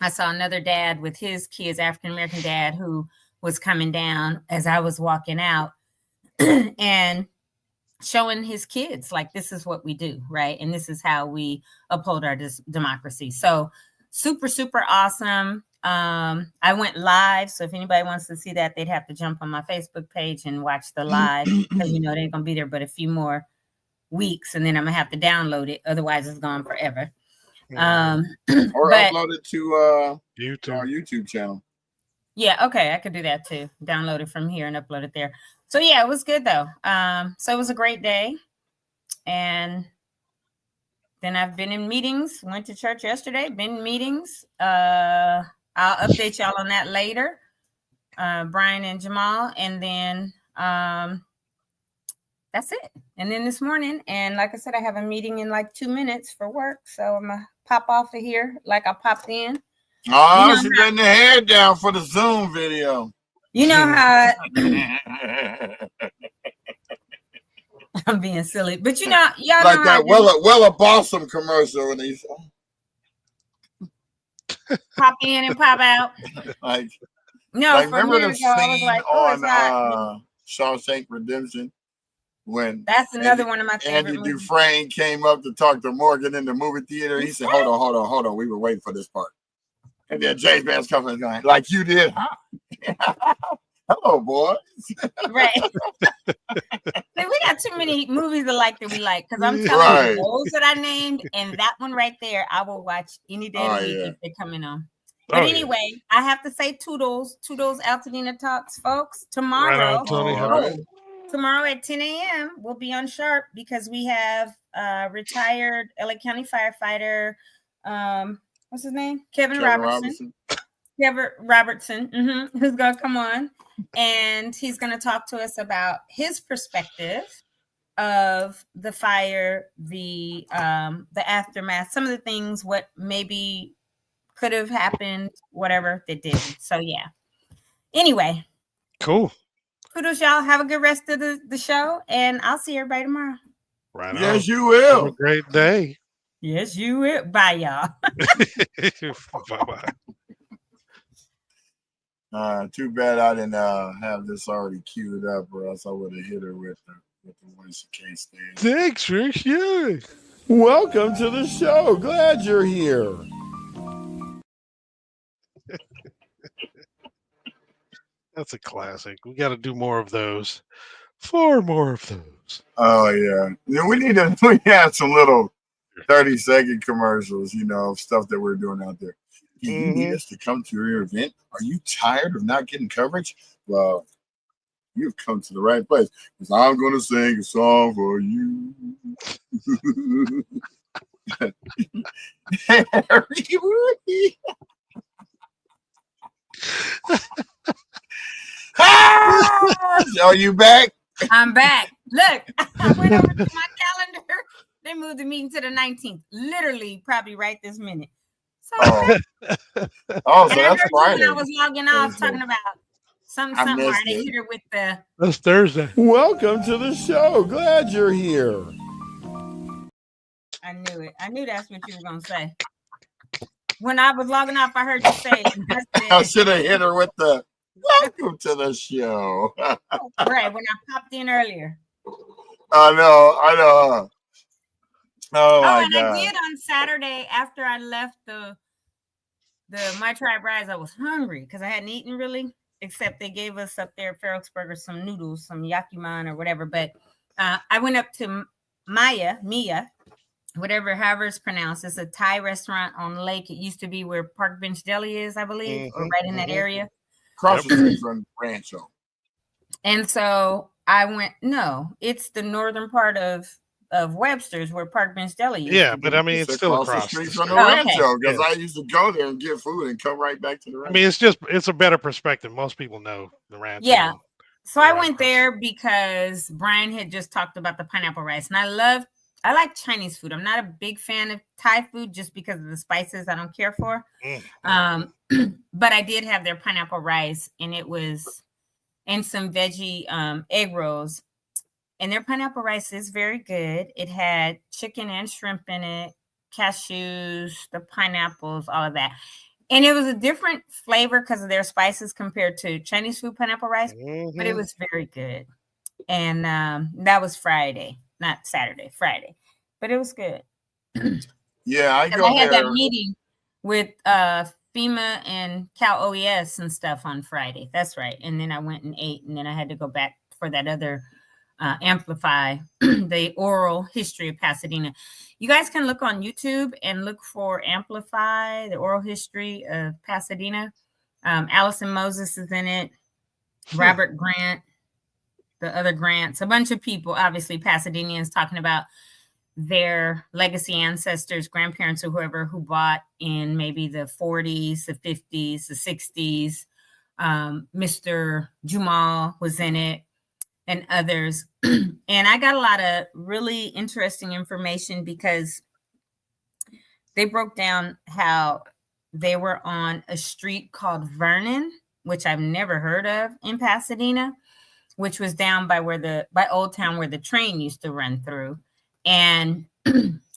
I saw another dad with his kids, African-American dad, who was coming down as I was walking out and showing his kids, like, this is what we do, right? And this is how we uphold our democracy. So super, super awesome. I went live. So if anybody wants to see that, they'd have to jump on my Facebook page and watch the live, because they ain't gonna be there but a few more weeks, and then I'm gonna have to download it. Otherwise it's gone forever. Or upload it to our YouTube channel. Yeah, okay, I could do that too. Download it from here and upload it there. So yeah, it was good though. So it was a great day. And then I've been in meetings, went to church yesterday, been in meetings. I'll update y'all on that later, Brian and Jamal. And then that's it. And then this morning, and like I said, I have a meeting in like 2 minutes for work. So I'm going to pop off of here like I popped in. Oh, she's getting the hair down for the Zoom video. You know how I'm being silly, but y'all like know that Wella Balsam commercial when he's pop in and pop out. Like, no, like for remember the years ago, I was scene like, on Shawshank Redemption when that's another one of my favorite Andy movies. Dufresne came up to talk to Morgan in the movie theater. He said, hold on. We were waiting for this part. And then James Vance comes in going, like you did, huh? Hello, boys. Right. See, we got too many movies alike that we like, because I'm telling you, those that I named and that one right there, I will watch any day of the week if they're coming on. But anyway, I have to say toodles Altadena Talks, folks. Tomorrow, tomorrow at 10 a.m. we'll be on sharp, because we have retired LA County firefighter, what's his name? Kevin Robertson. Kevin Robertson, who's going to come on, and he's going to talk to us about his perspective of the fire, the aftermath, some of the things, what maybe could have happened, whatever that did. So yeah. Anyway. Cool. Kudos, y'all. Have a good rest of the show, and I'll see everybody tomorrow. Right on. Yes, you will. Have a great day. Yes, you will. Bye, y'all. Bye-bye. Too bad I didn't have this already queued up, or else I would have hit her with the voice of K-State. Thanks, Rick. Yeah. Welcome to the show. Glad you're here. That's a classic. We got to do more of those. 4 more of those. Oh yeah. We had some little 30-second commercials, of stuff that we're doing out there. Do you need us to come to your event? Are you tired of not getting coverage? Well, you've come to the right place, because I'm going to sing a song for you. Are you back? I'm back. Look, I went over to my calendar. They moved the meeting to the 19th. Literally, probably right this minute. So, so that's Friday. I was logging off talking about something where they hit her with the. That's Thursday. Welcome to the show. Glad you're here. I knew it. I knew that's what you were going to say. When I was logging off, I heard you say it. I should have hit her with the welcome to the show. Right, when I popped in earlier. I know. Oh my God. I did on Saturday after I left the My Tribe Rise. I was hungry because I hadn't eaten really, except they gave us up there at Ferrellsburger some noodles, some yakiman or whatever. But I went up to Mia, however it's pronounced. It's a Thai restaurant on Lake. It used to be where Park Bench Deli is, I believe, or right in that area. Across the street from Rancho. And so I went, no, it's the northern part of Webster's where Park Bench Deli is. Yeah, but I mean, it's still across the street from the Rancho, because I used to go there and get food and come right back to the Rancho. I mean, it's a better perspective. Most people know the Rancho. Yeah. So I went there because Brian had just talked about the pineapple rice, and I like Chinese food. I'm not a big fan of Thai food just because of the spices I don't care for. But I did have their pineapple rice, and some veggie egg rolls. And their pineapple rice is very good. It had chicken and shrimp in it, cashews, the pineapples, all of that. And it was a different flavor because of their spices compared to Chinese food pineapple rice, but it was very good. And that was Friday, not Saturday, Friday. But it was good. Yeah, I had that meeting with FEMA and Cal OES and stuff on Friday. That's right. And then I went and ate, and then I had to go back for that other Amplify, the oral history of Pasadena. You guys can look on YouTube and look for Amplify, the oral history of Pasadena. Allison Moses is in it. Robert Grant, the other Grants, a bunch of people, obviously Pasadenians, talking about their legacy ancestors, grandparents, or whoever who bought in maybe the 40s, the 50s, the 60s. Mr. Jumal was in it, and others. And I got a lot of really interesting information because they broke down how they were on a street called Vernon, which I've never heard of in Pasadena, which was down by by Old Town where the train used to run through. And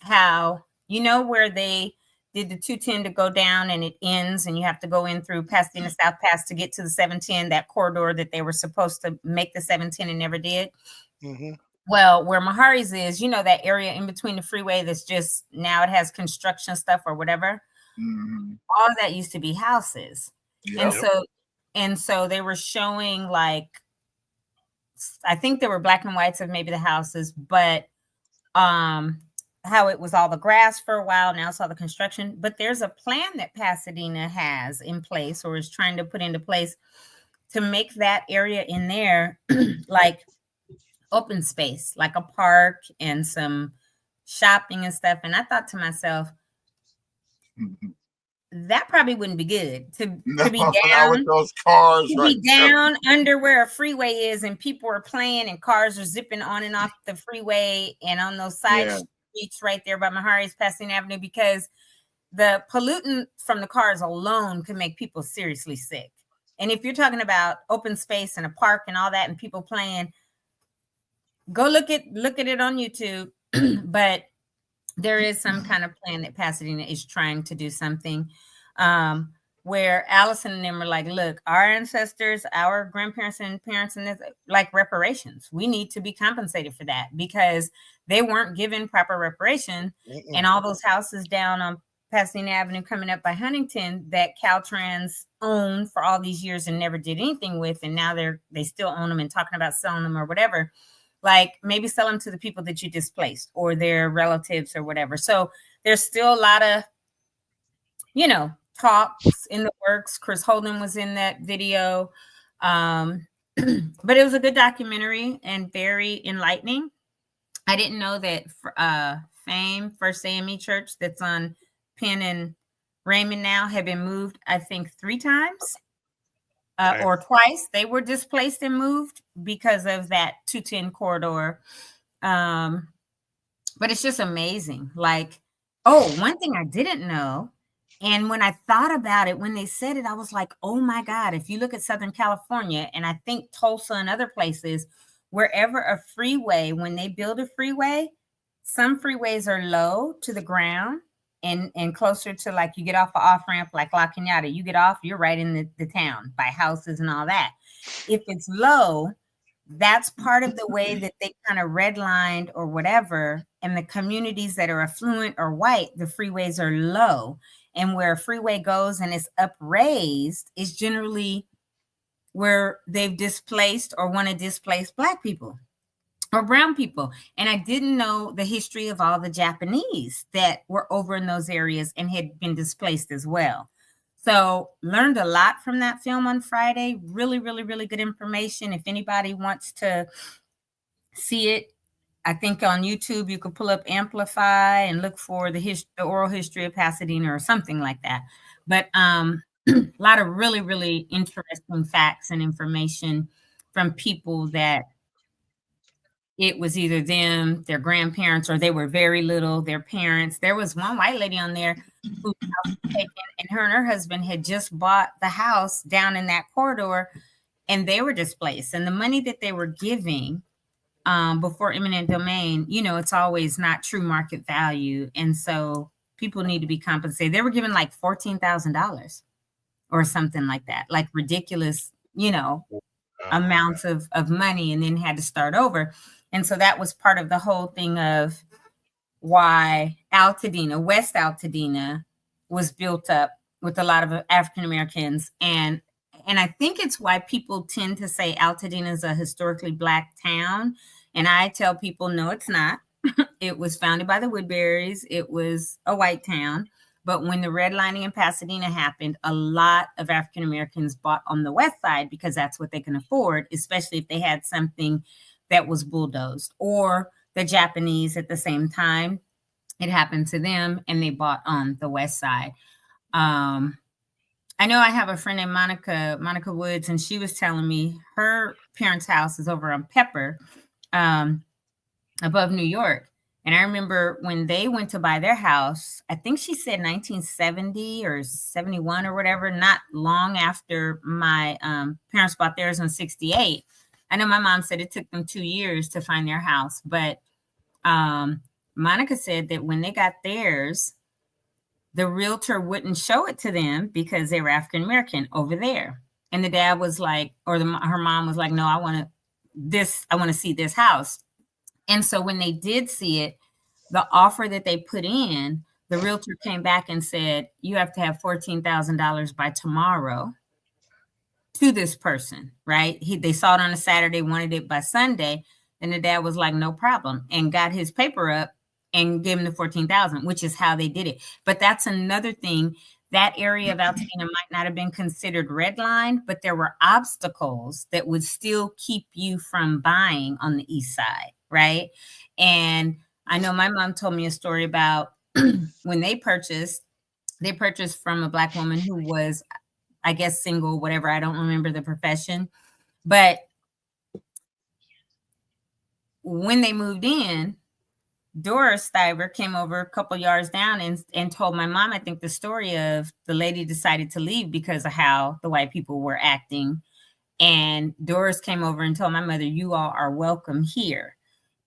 how, where they did the 210 to go down and it ends and you have to go in through Pasadena South Pass to get to the 710, that corridor that they were supposed to make the 710 and never did. Well, where Mahari's is, that area in between the freeway that's just, now it has construction stuff or whatever. All of that used to be houses. Yep. And so they were showing, like, I think there were black and whites of maybe the houses, but how it was all the grass for a while. Now it's all the construction. But there's a plan that Pasadena has in place, or is trying to put into place, to make that area in there like open space, like a park and some shopping and stuff. And I thought to myself, that probably wouldn't be good to be down with those cars, be down under where a freeway is and people are playing and cars are zipping on and off the freeway and on those side streets right there by Mahari's Pasadena Avenue, because the pollutant from the cars alone could make people seriously sick. And if you're talking about open space and a park and all that and people playing, go look at it on YouTube. But there is some kind of plan that Pasadena is trying to do something. where Allison and them are like, look, our ancestors, our grandparents and parents, and this, like reparations. We need to be compensated for that because they weren't given proper reparation. And all those houses down on Pasadena Avenue coming up by Huntington that Caltrans owned for all these years and never did anything with, and now they still own them and talking about selling them or whatever. Like maybe sell them to the people that you displaced or their relatives or whatever. So there's still a lot of, talks in the works. Chris Holden was in that video. But it was a good documentary and very enlightening. I didn't know that Fame, First AME Church, that's on Penn and Raymond now, had been moved, I think, 3 times or twice. They were displaced and moved because of that 210 corridor. But it's just amazing. Like, one thing I didn't know, and when I thought about it, when they said it, I was like, oh my God, if you look at Southern California, and I think Tulsa and other places, wherever a freeway, when they build a freeway, some freeways are low to the ground and closer to, like, you get off an off-ramp like La Cañada, you get off, you're right in the town by houses and all that. If it's low, that's part of the way that they kind of redlined or whatever. And the communities that are affluent or white, the freeways are low. And where a freeway goes and it's upraised is generally where they've displaced or want to displace Black people or brown people. And I didn't know the history of all the Japanese that were over in those areas and had been displaced as well. So learned a lot from that film on Friday. Really, really, really good information. If anybody wants to see it, I think on YouTube, you could pull up Amplify and look for the oral history of Pasadena or something like that. But a lot of really, really interesting facts and information from people that it was either them, their grandparents, or they were very little, their parents. There was one white lady on there whose house was taken, and her husband had just bought the house down in that corridor, and they were displaced. And the money that they were giving before eminent domain, it's always not true market value. And so people need to be compensated. They were given like $14,000 or something like that, like ridiculous, amounts of money, and then had to start over. And so that was part of the whole thing of why Altadena, West Altadena, was built up with a lot of African Americans. And I think it's why people tend to say Altadena is a historically Black town. And I tell people, no, it's not. It was founded by the Woodburys. It was a white town. But when the redlining in Pasadena happened, a lot of African Americans bought on the west side because that's what they can afford, especially if they had something that was bulldozed, or the Japanese at the same time. It happened to them and they bought on the west side. I know I have a friend named Monica Woods, and she was telling me her parents' house is over on Pepper, above New York. And I remember when they went to buy their house, I think she said 1970 or 71 or whatever, not long after my parents bought theirs in 68. I know my mom said it took them 2 years to find their house. But Monica said that when they got theirs, the realtor wouldn't show it to them because they were African American over there. And the dad was like, or her mom was like, no, I want to see this house. And so when they did see it, the offer that they put in, the realtor came back and said, you have to have $14,000 by tomorrow to this person, right? They saw it on a Saturday, wanted it by Sunday. And the dad was like, no problem, and got his paper up and gave him the $14,000, which is how they did it. But that's another thing. That area of Altadena might not have been considered redline, but there were obstacles that would still keep you from buying on the east side, right? And I know my mom told me a story about when they purchased from a Black woman who was, I guess, single, whatever. I don't remember the profession. But when they moved in, Doris Stiver came over a couple yards down and told my mom, I think, the story of the lady decided to leave because of how the white people were acting. And Doris came over and told my mother, you all are welcome here.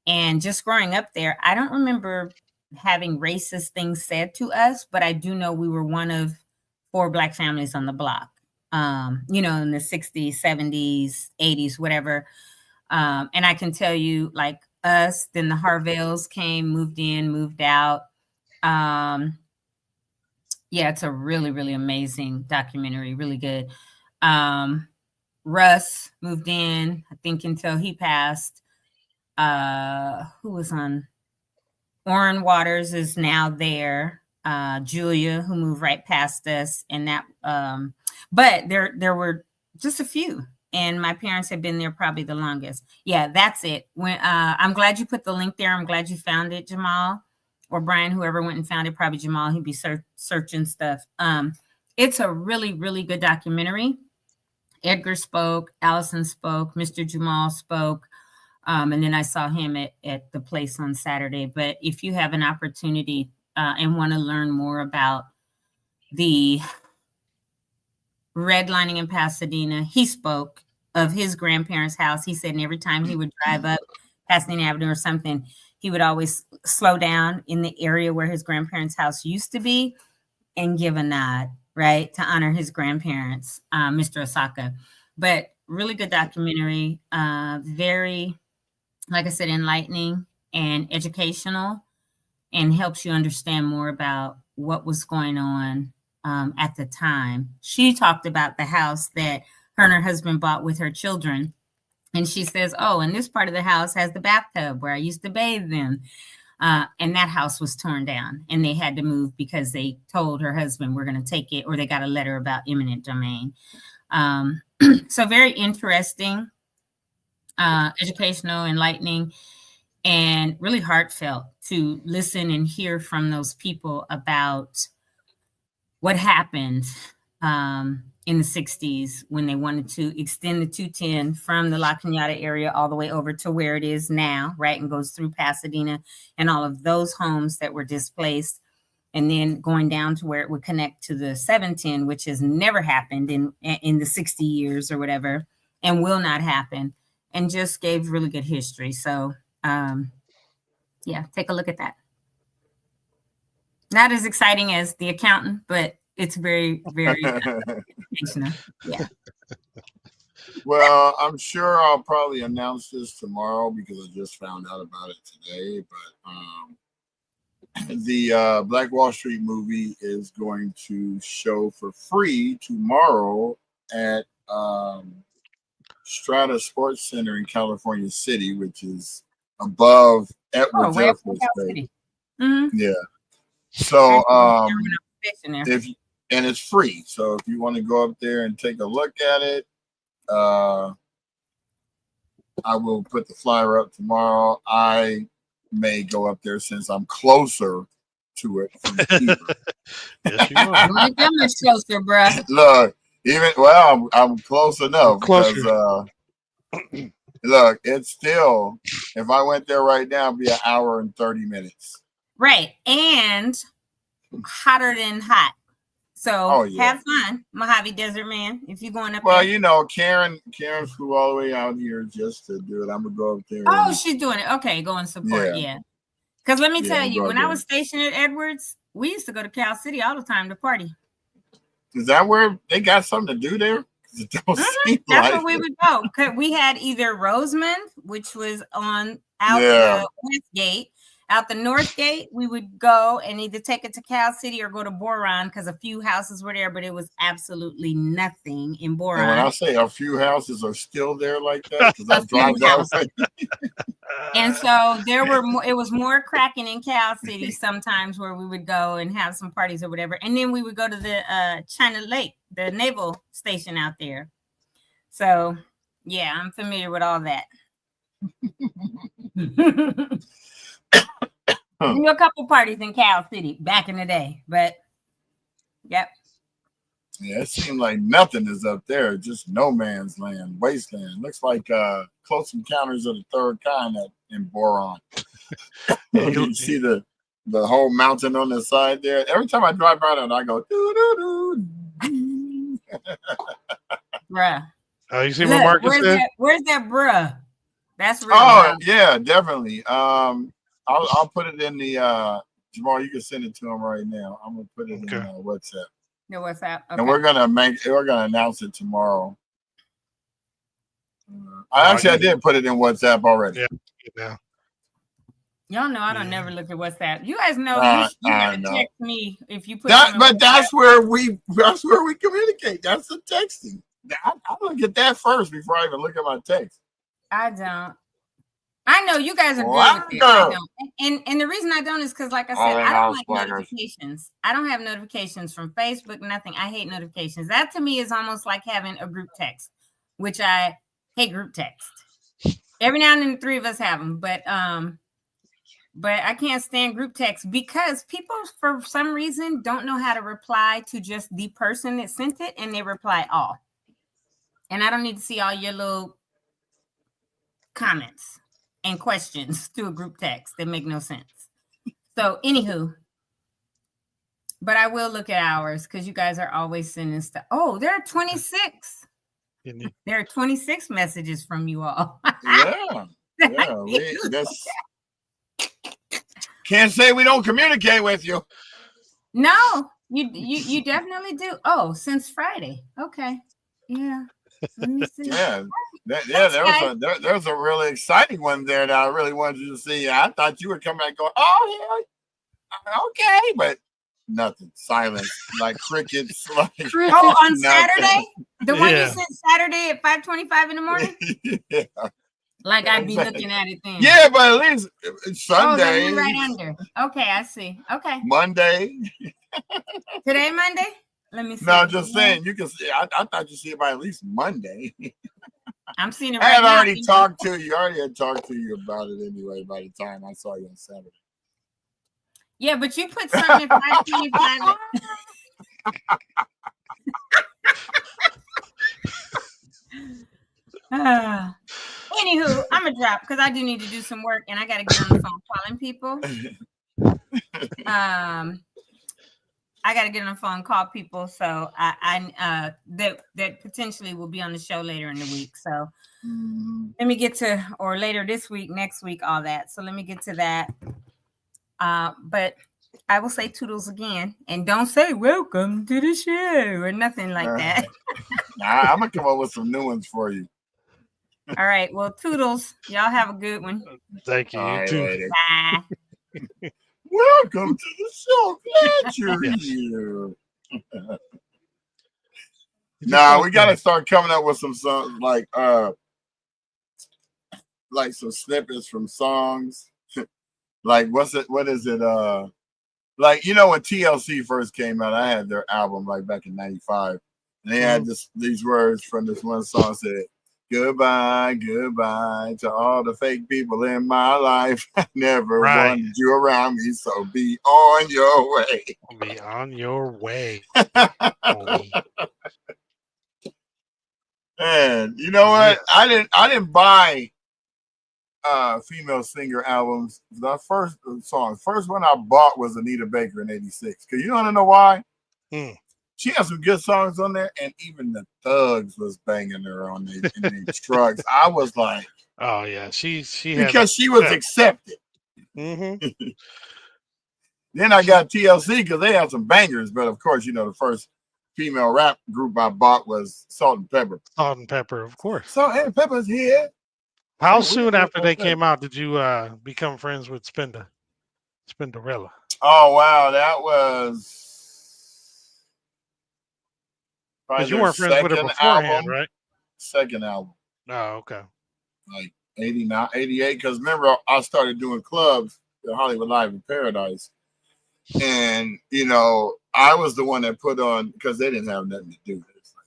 And just growing up there, I don't remember having racist things said to us, but I do know we were one of for Black families on the block. You know, in the 60s, 70s, 80s, whatever. And I can tell you, like us, then the Harvelles came, moved in, moved out. Yeah, it's a really, really amazing documentary, really good. Russ moved in, I think, until he passed. Who was on? Orrin Waters is now there. Julia, who moved right past us, and that. But there were just a few, and my parents had been there probably the longest. Yeah, that's it. When I'm glad you put the link there. I'm glad you found it, Jamal or Brian, whoever went and found it. Probably Jamal. He'd be searching stuff. It's a really, really good documentary. Edgar spoke, Allison spoke, Mr. Jamal spoke. And then I saw him at the place on Saturday. But if you have an opportunity and want to learn more about the redlining in Pasadena, he spoke of his grandparents' house. He said, and every time he would drive up Pasadena Avenue or something, he would always slow down in the area where his grandparents' house used to be and give a nod, right, to honor his grandparents, Mr. Osaka. But really good documentary, very, like I said, enlightening and educational, and helps you understand more about what was going on at the time. She talked about the house that her and her husband bought with her children. And she says, oh, and this part of the house has the bathtub where I used to bathe them. And that house was torn down, and they had to move because they told her husband, we're going to take it, or they got a letter about eminent domain. So very interesting, educational, enlightening, and really heartfelt to listen and hear from those people about what happened in the 60s when they wanted to extend the 210 from the La Cañada area all the way over to where it is now, right? And goes through Pasadena and all of those homes that were displaced, and then going down to where it would connect to the 710, which has never happened in the 60 years or whatever, and will not happen, and just gave really good history. So, yeah, take a look at that. Not as exciting as The Accountant, but it's very, very educational. Yeah. Well, I'm sure I'll probably announce this tomorrow because I just found out about it today. But the Black Wall Street movie is going to show for free tomorrow at Strata Sports Center in California City, which is above Edwards Air Force Base. Mm-hmm. Yeah. So and it's free. So if you want to go up there and take a look at it, I will put the flyer up tomorrow. I may go up there since I'm closer to it from here. Yes, you are. You ain't that much closer, bro. Look, I'm close enough because look, it's still, if I went there right now, it'd be an hour and 30 minutes. Right. And hotter than hot. So have fun, Mojave Desert Man, if you're going up there. Well, you know, Karen flew all the way out here just to do it. I'm going to go up there. Oh, she's doing it. Okay, go and support. Yeah. Because let me tell you, when I was stationed at Edwards, we used to go to Cal City all the time to party. Is that where they got something to do there? That's where we would go. We had either Rosemond, which was on out the West Gate. Out the North Gate, we would go and either take it to Cal City or go to Boron because a few houses were there, but it was absolutely nothing in Boron. And when I say a few houses are still there like that, because I drive that way. And so it was more cracking in Cal City sometimes where we would go and have some parties or whatever. And then we would go to the China Lake, the naval station out there. So, yeah, I'm familiar with all that. A couple parties in Cal City back in the day, but yep. Yeah, it seemed like nothing is up there, just no man's land, wasteland. Looks like Close Encounters of the Third Kind in Boron. You see the whole mountain on the side there. Every time I drive by it, I go doo doo doo. Bruh. Oh, you see what Marcus said? Where's that bruh? That's real. Oh, yeah, definitely. I'll put it in the Jamal, you can send it to him right now. I'm gonna put it in WhatsApp. The WhatsApp. Okay. And we're gonna announce it tomorrow. I did put it in WhatsApp already. Yeah. Y'all know I don't never look at WhatsApp. You guys know you gotta text me if you put that. But that's where we communicate. That's the texting. I look at that first before I even look at my text. I don't. I know you guys are good with it. I don't. And the reason I don't is because, like I said, I don't like notifications. I don't have notifications from Facebook, nothing. I hate notifications. That to me is almost like having a group text, which I hate group text. Every now and then the three of us have them, but I can't stand group text because people, for some reason, don't know how to reply to just the person that sent it, and they reply all. And I don't need to see all your little comments and questions through a group text that make no sense. So, anywho, but I will look at ours because you guys are always sending stuff. Oh, there are 26. There are 26 messages from you all. Can't say we don't communicate with you. No, you definitely do. Oh, since Friday. Okay. Yeah. Let me see. There's a really exciting one there that I really wanted you to see. I thought you would come back and go, oh yeah, okay, but nothing. Silence, like crickets. Like, on Saturday? The one you sent Saturday at 5:25 in the morning? Yeah. Like I'd be looking at it then. Yeah, but at least Sunday. Oh, right under. Okay, I see. Okay. Monday. Today, Monday? Let me see. No, just saying you can see. I thought you see it by at least Monday. I'm seeing it right now. I had already had talked to you about it anyway by the time I saw you on Saturday. Yeah, but you put something at 5:25. Anywho, I'm gonna drop because I do need to do some work and I gotta get on the phone calling people. I gotta get on the phone and call people. So I that potentially will be on the show later in the week. So let me get to, or later this week, next week, all that. So let me get to that. But I will say toodles again, and don't say welcome to the show or nothing like that. I'm gonna come up with some new ones for you. All right. Well, toodles. Y'all have a good one. Thank you. You too. Later. Bye. Welcome to the show. Glad you're here. Nah, we gotta start coming up with some songs like some snippets from songs. Like what is it? Like, you know, when TLC first came out, I had their album like back in '95, and they had these words from this one song said, "Goodbye, goodbye to all the fake people in my life. I never wanted you around me, so be on your way." Be on your way. Man, you know what? I didn't buy female singer albums. The first one I bought was Anita Baker in '86. Because you want to know why? She has some good songs on there, and even the Thugs was banging her on in their trucks. I was like, oh yeah, she because she was accepted. Then I got TLC because they had some bangers, but of course, you know, the first female rap group I bought was Salt and Pepper. Salt and Pepper, of course. Salt and Pepper's here. How soon after they came out did you become friends with Spinderella? Oh wow, that was. Because you weren't friends with her beforehand, right? Second album. Oh, okay. Like 89, 88. Because remember, I started doing clubs at Hollywood Live in Paradise. And, you know, I was the one that put on, because they didn't have nothing to do. It's like,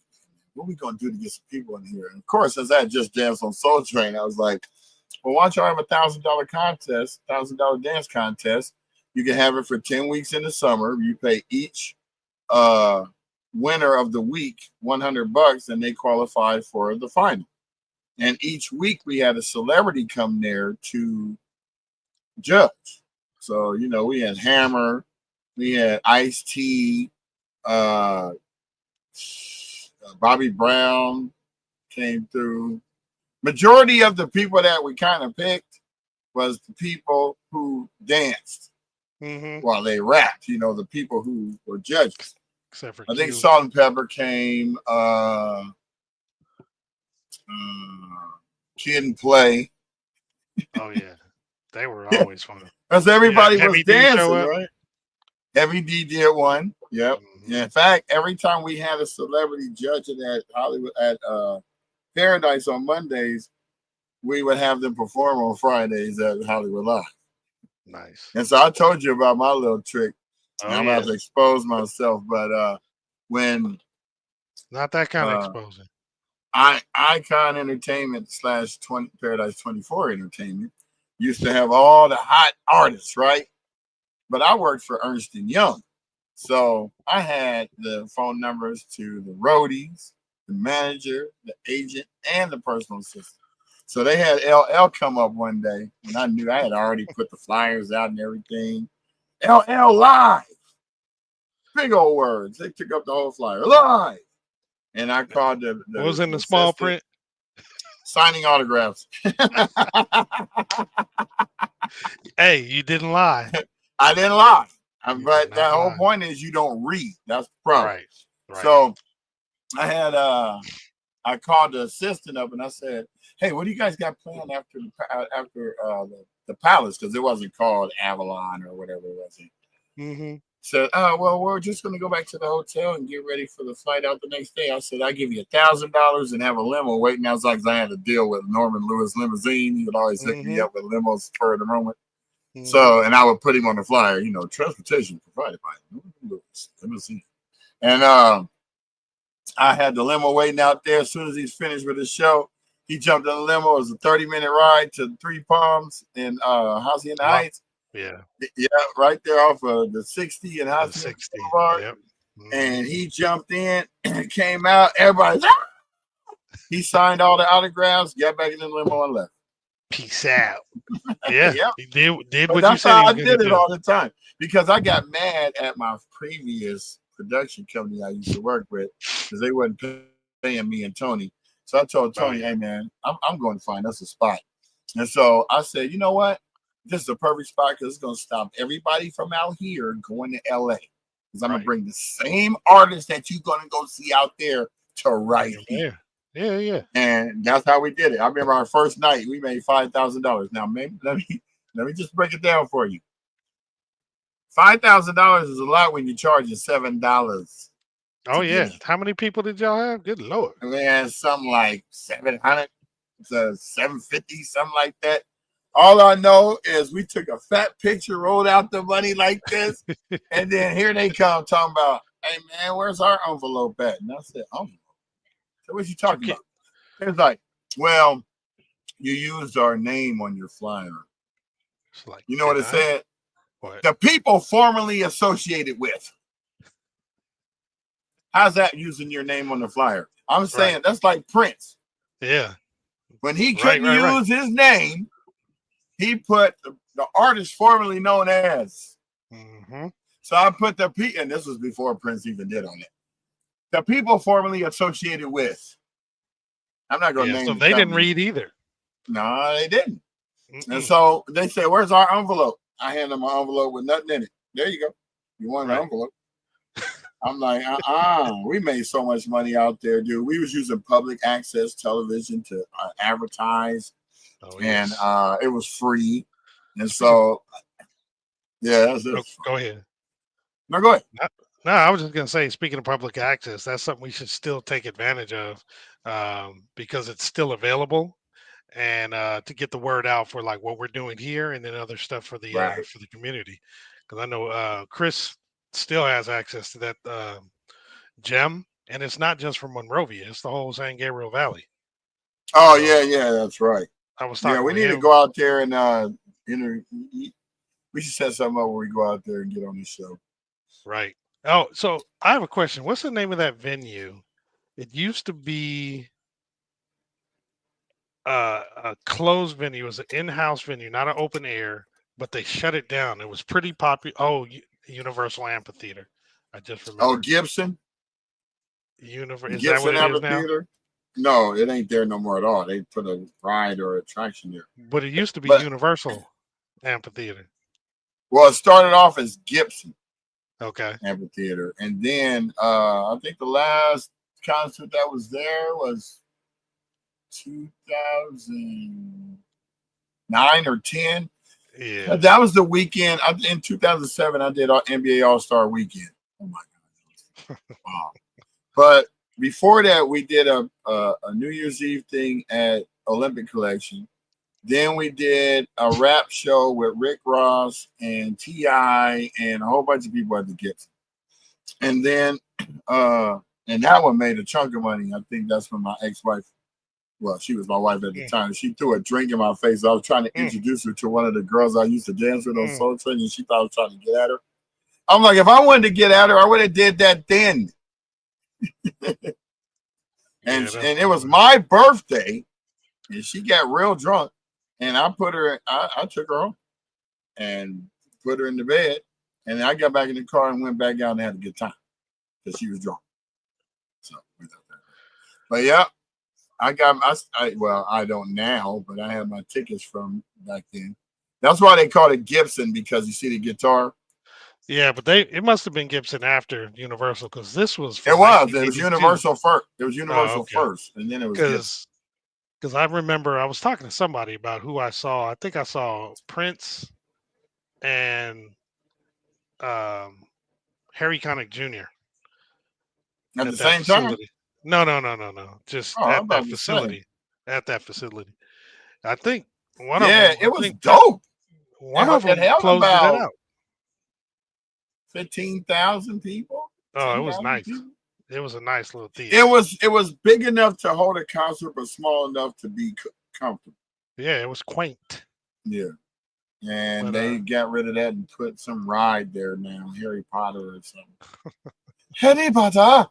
what are we going to do to get some people in here? And of course, since I had just danced on Soul Train, I was like, well, why don't y'all have a $1,000 contest, $1,000 dance contest? You can have it for 10 weeks in the summer. You pay each winner of the week $100 and they qualify for the final. And each week we had a celebrity come there to judge. So, you know, we had Hammer, we had Ice-T, Bobby Brown came through. Majority of the people that we kind of picked was the people who danced while they rapped, you know, the people who were judges. except for I think Q. Salt and Pepper came. Kid and Play. Oh yeah, they were always fun. Because everybody was Heavy D show dancing, up. right? Heavy D did one. Yep. Mm-hmm. In fact, every time we had a celebrity judging at Hollywood at Paradise on Mondays, we would have them perform on Fridays at Hollywood Live. Nice. And so I told you about my little trick. Oh, I'm about to expose myself, but when not that kind of exposing. Icon Entertainment / Paradise 24 Entertainment used to have all the hot artists, right? But I worked for Ernst & Young. So I had the phone numbers to the roadies, the manager, the agent, and the personal assistant. So they had LL come up one day, and I knew I had already put the flyers out and everything. LL live. Big old words. They took up the whole flyer. Live. And I called the what was in the small print? Signing autographs. Hey, you didn't lie. I didn't lie. But the whole point is you don't read. That's the problem. Right. So I had I called the assistant up and I said, "Hey, what do you guys got planned after the Palace? Because it wasn't called Avalon or whatever it was." Mm-hmm. Said, "Oh, well, we're just going to go back to the hotel and get ready for the flight out the next day." I said, "I give you $1,000 and have a limo waiting outside because I had to deal with Norman Lewis limousine. He would always hook me up with limos for the moment." Mm-hmm. So, and I would put him on the flyer, transportation provided by Norman Lewis limousine. And I had the limo waiting out there. As soon as he's finished with his show, he jumped in the limo. It was a 30-minute ride to Three Palms in Hacienda Heights. Yeah, right there off of the 60 and Hacienda Boulevard. Yep. Mm-hmm. And he jumped in and came out. Everybody's he signed all the autographs, got back in the limo and left. Peace out. Yeah, yep. He did but what that's you said. How I did it all the time because I got mad at my previous production company I used to work with because they wasn't paying me and Tony. So I told Tony, "Hey man, I'm going to find us a spot." And so I said, "You know what? This is a perfect spot because it's going to stop everybody from out here going to LA. Because I'm going to bring the same artist that you're going to go see out there to right here." Yeah. And that's how we did it. I remember our first night, we made $5,000. Now, maybe let me just break it down for you. $5,000 is a lot when you're charging $7. Oh yeah. How many people did y'all have? Good Lord. Man, something like 700 to 750, something like that. All I know is we took a fat picture, rolled out the money like this, and then here they come talking about, "Hey man, where's our envelope at?" And I said, "Envelope? So what you talking about?" It's like, "Well, you used our name on your flyer." Like, you know what it said? What? The people formerly associated with. How's that using your name on the flyer? I'm saying that's like Prince. Yeah. When he couldn't use his name, he put the artist formerly known as. Mm-hmm. So I put the people, and this was before Prince even did on it. The people formerly associated with. I'm not going to name. So they didn't read either. No, they didn't. And so they said, "Where's our envelope?" I hand them my envelope with nothing in it. There you go. You want an envelope? I'm like, we made so much money out there, dude. We was using public access television to advertise, and it was free. And so, yeah, go ahead. No, go ahead. No, I was just gonna say, speaking of public access, that's something we should still take advantage of because it's still available, and to get the word out for like what we're doing here, and then other stuff for the community. Because I know Chris still has access to that gem, and it's not just from Monrovia; it's the whole San Gabriel Valley. Oh yeah, that's right. I was talking. Yeah, we need to go out there and we should set something up where we go out there and get on the show. Right. Oh, so I have a question. What's the name of that venue? It used to be a closed venue. It was an in-house venue, not an open air, but they shut it down. It was pretty popular. Oh, Universal Amphitheater. I just remember. Oh, Gibson? Is that what it is now? No, it ain't there no more at all. They put a ride or attraction there. But it used to be Universal Amphitheater. Well, it started off as Gibson. Okay. Amphitheater. And then I think the last concert that was there was 2009 or 10. Yeah. That was the weekend. In 2007, I did NBA All-Star Weekend. Oh my God. Wow. But before that, we did a New Year's Eve thing at Olympic Collection. Then we did a rap show with Rick Ross and T.I. and a whole bunch of people at the Gibson. And then, and that one made a chunk of money. I think that's when my ex-wife, well, she was my wife at the time. She threw a drink in my face. I was trying to introduce her to one of the girls I used to dance with on Soul Train, and she thought I was trying to get at her. I'm like, if I wanted to get at her, I would have did that then. And it was my birthday, and she got real drunk. And I put her, I took her home and put her in the bed. And I got back in the car and went back out and had a good time because she was drunk. So, but yeah, I don't now, but I have my tickets from back then. That's why they called it Gibson, because you see the guitar. Yeah, but it must have been Gibson after Universal, because this was It was Universal first. It was Universal first, and then it was Gibson. Because I remember I was talking to somebody about who I saw. I think I saw Prince and Harry Connick Jr. At the same facility. time? No. Just at that facility. At that facility. I think one of them. Yeah, it was dope. One of them closed it out. 15,000 people. Oh, it was nice. People. It was a nice little theater. It was big enough to hold a concert, but small enough to be comfortable. Yeah, it was quaint. Yeah, and they got rid of that and put some ride there now, Harry Potter or something. Harry Potter.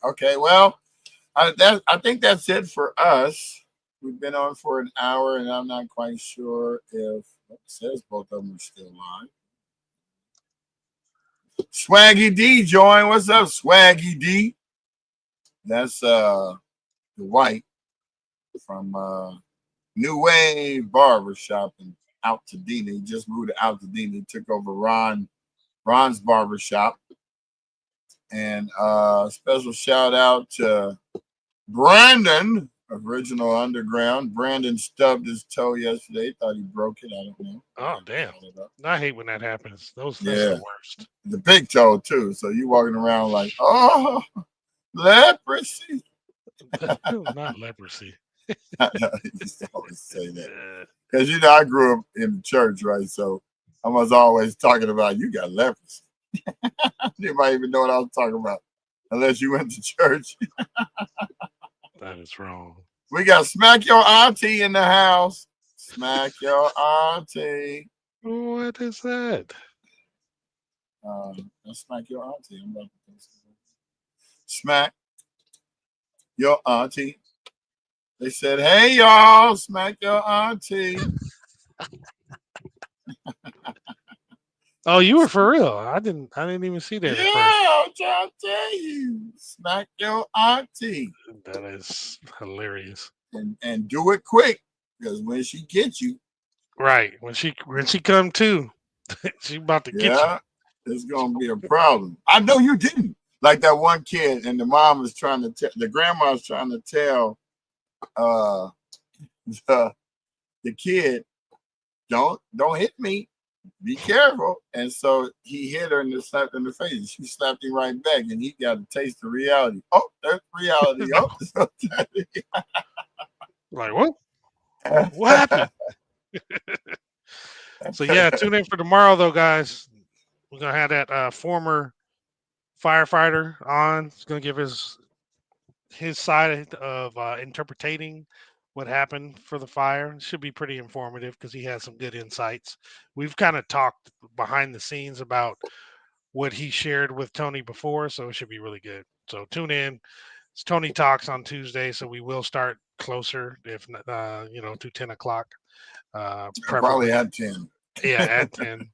Okay, well, I think that's it for us. We've been on for an hour, and I'm not quite sure if it says both of them are still live. Swaggy D join. What's up, Swaggy D? That's the white from New Wave Barbershop in Altadena. He just moved to Altadena. He took over Ron's Barbershop. And special shout out to Brandon, Original Underground. Brandon stubbed his toe yesterday. Thought he broke it. I don't know. Oh, damn. I hate when that happens. That's the worst. The big toe, too. So you walking around like, oh, leprosy. Not leprosy. I used to always say that. Because, I grew up in the church, right? So I was always talking about, you got leprosy. You might even know what I was talking about, unless you went to church. That is wrong. We got Smack Your Auntie in the house. Smack Your Auntie. What is that? Smack Your Auntie. I'm about to Smack Your Auntie. They said, hey, y'all, smack your auntie. Oh, you were for real. I didn't even see that. Yeah, I'm trying to tell you. Smack your auntie. That is hilarious. And do it quick, because when she gets you. Right. When she come to, she about to get you. It's gonna be a problem. I know you didn't. Like that one kid, and the mom was trying to tell, the grandma was trying to tell the kid, don't hit me. Be careful. And so he hit her and slapped her in the face. She slapped him right back, and he got a taste of reality. Oh, there's reality. Oh, like what? What happened? So yeah, tune in for tomorrow, though, guys. We're gonna have that former firefighter on. He's gonna give his side of interpreting what happened for the fire. It should be pretty informative because he has some good insights. We've kind of talked behind the scenes about what he shared with Tony before, so it should be really good. So tune in. It's Tony Talks on Tuesday, so we will start closer, if to 10 o'clock. Probably at 10. Yeah, at 10.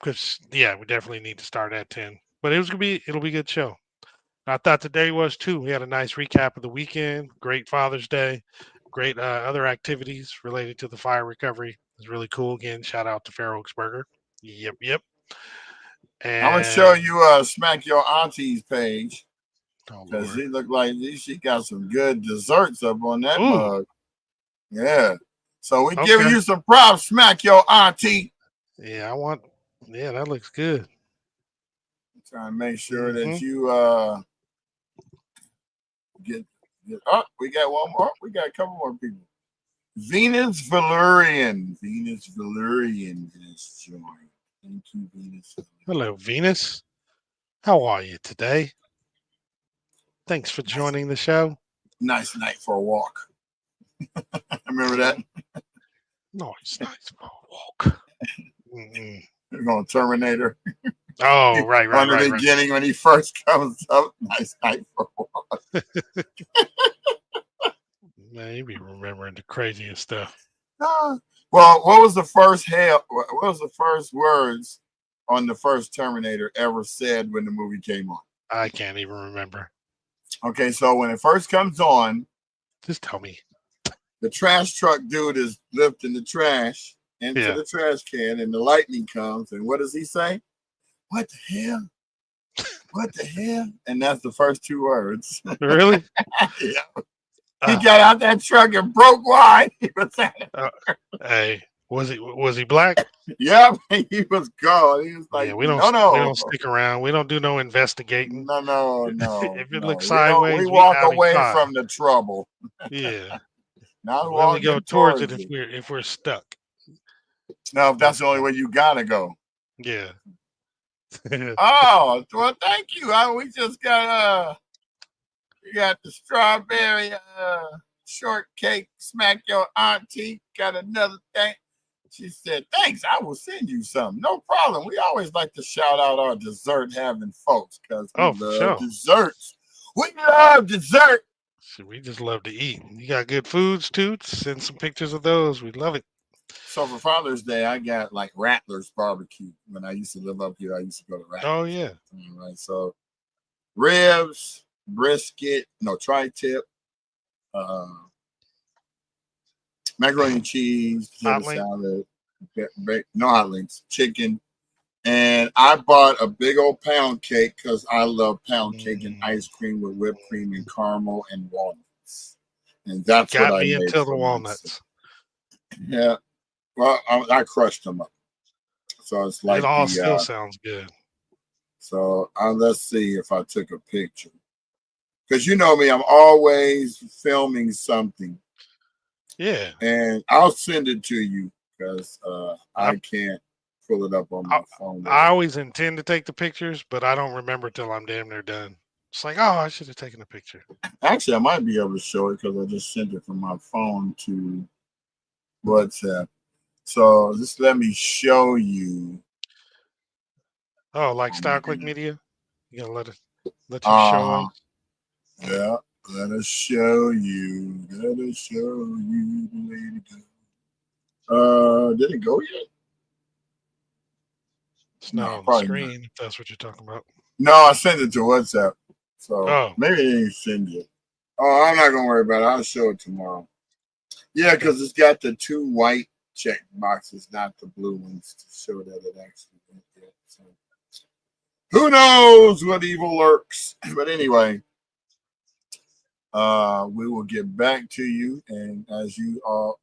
Because we definitely need to start at 10. But it'll be a good show. I thought today was too. We had a nice recap of the weekend. Great Father's Day. great other activities related to the fire recovery. It's really cool. Again, shout out to Fair Oaks Burger. Yep. I'm gonna show And you Smack Your Auntie's page oh because Lord, he looked like she got some good desserts up on that ooh, mug. Yeah. So we giving okay, you some props, Smack Your Auntie. yeah, yeah, that looks good. Trying to make sure that Hmm. you get oh, we got one more. We got a couple more people. Venus Valerian has joined. Thank you, Venus. Hello, Venus. How are you today? Thanks for joining the show. Nice night for a walk. Remember that? Nice for a walk. Mm-mm. We're going Terminator. Oh, right. On the beginning when he first comes up. Nice night for a walk. Man, you be remembering the craziest stuff. Well, what was the first words on the first Terminator ever said when the movie came on? I can't even remember. Okay, so when it first comes on, just tell me. The trash truck dude is lifting the trash into the trash can, and the lightning comes, and what does he say? What the hell? What the hell? And that's the first two words. Really? Yeah. He got out that truck and broke wide. He was hey, was he black? Yep, he was gone. He was like, we don't stick around. We don't do no investigating. No. If it looks sideways, we walk away outside. from the trouble. Yeah. Not we only go towards it it if we're stuck. No, if that's the only way you gotta go. Yeah. Oh, well, thank you. We just got you got the strawberry shortcake. Smack Your Auntie. Got another thing. She said, thanks, I will send you some. No problem. We always like to shout out our dessert having folks because we love desserts. We love dessert. We just love to eat. You got good foods too? Send some pictures of those. We love it. So for Father's Day, I got like Rattler's barbecue. When I used to live up here, I used to go to Rattler's. Oh, yeah. All right. So ribs, brisket, tri-tip, macaroni and cheese, potato salad, no hot links, chicken. And I bought a big old pound cake because I love pound cake and ice cream with whipped cream and caramel and walnuts. And that's got what I me made into for the walnuts. Yeah. Well, I crushed them up. So it's like it all still sounds good. So let's see if I took a picture. Because you know me, I'm always filming something. Yeah. And I'll send it to you because I can't pull it up on my phone. I always intend to take the pictures, but I don't remember till I'm damn near done. It's like, oh, I should have taken a picture. Actually, I might be able to show it because I just sent it from my phone to WhatsApp. So just let me show you. Oh, like Style Click Media? You gonna let you show us? Yeah, let us show you. Let us show you the way to go. Did it go yet? It's not on the screen, if that's what you're talking about. No, I sent it to WhatsApp. So maybe they didn't send it. Oh, I'm not gonna worry about it. I'll show it tomorrow. Yeah, because it's got the two white check boxes, not the blue ones, to show that it actually went there. So who knows what evil lurks? But anyway, we will get back to you. And as you all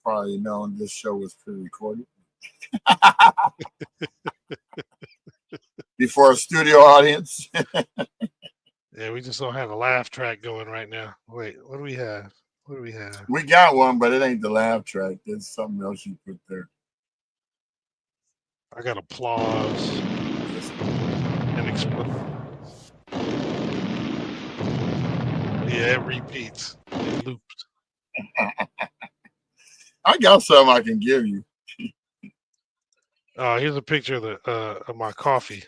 probably know, this show was pre-recorded before a studio audience. Yeah, we just don't have a laugh track going right now. Wait, what do we have? We got one, but it ain't the laugh track. There's something else you put there. I got applause and explode. Yeah, it repeats. It loops. I got something I can give you. Here's a picture of my coffee.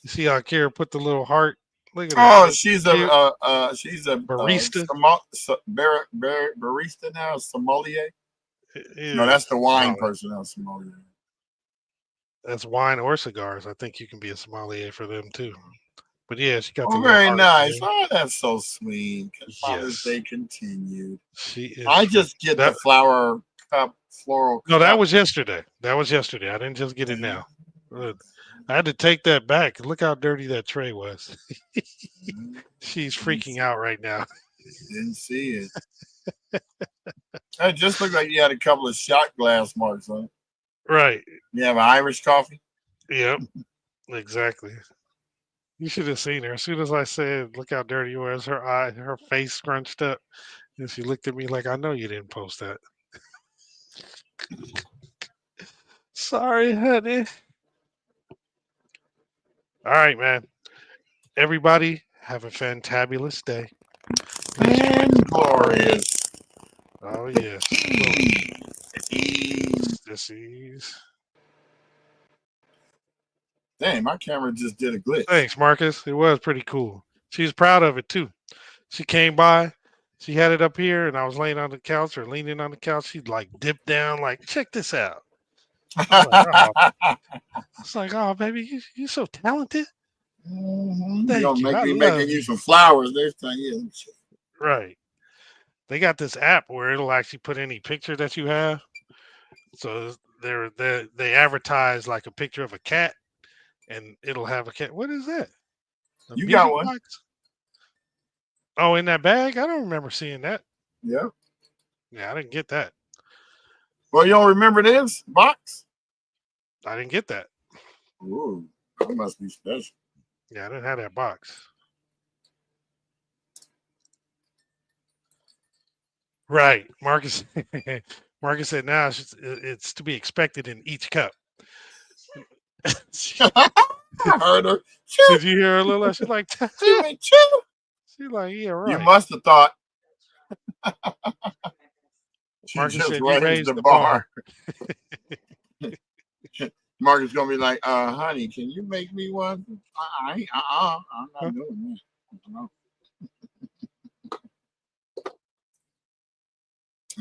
You see how Kira put the little heart? Look at that. Oh, she's a barista. Barista now, sommelier. Yeah. No, that's the wine person now, sommelier. That's wine or cigars. I think you can be a sommelier for them too. But yeah, she got the Oh, little very heart nice. there. Oh, that's so sweet. Father's Yes. Day continued. She is. I just get the floral cup. No, that was yesterday. That was yesterday. I didn't just get it now. I had to take that back. Look how dirty that tray was. She's freaking out right now. Didn't see it. It just looked like you had a couple of shot glass marks on it. Right. You have an Irish coffee? Yep. Exactly. You should have seen her. As soon as I said, look how dirty it was, her face scrunched up. And she looked at me like, I know you didn't post that. Sorry, honey. All right, man. Everybody, have a fantabulous day. And glorious. Oh, yes. Sissies. Dang, my camera just did a glitch. Thanks, Marcus. It was pretty cool. She's proud of it, too. She came by. She had it up here, and I was laying on the couch or leaning on the couch. She'd like dip down, like, check this out. It's like, oh, baby, you're so talented. Mm-hmm. Thank you. Make me making you some flowers next time. Yeah. Right. They got this app where it'll actually put any picture that you have. So they advertise like a picture of a cat, and it'll have a cat. What is that? You got one? Box? Oh, in that bag? I don't remember seeing that. Yeah. Yeah, I didn't get that. Well, you don't remember this box? I didn't get that. Ooh, that must be special. Yeah, I didn't have that box. Right. Marcus Marcus said now it's to be expected in each cup. I heard her. Did you hear her, Lila? She's like, she's like, yeah, right. You must have thought. She Marcus just said you raised the bar. Marcus gonna be like, honey, can you make me one? I'm not doing that. No.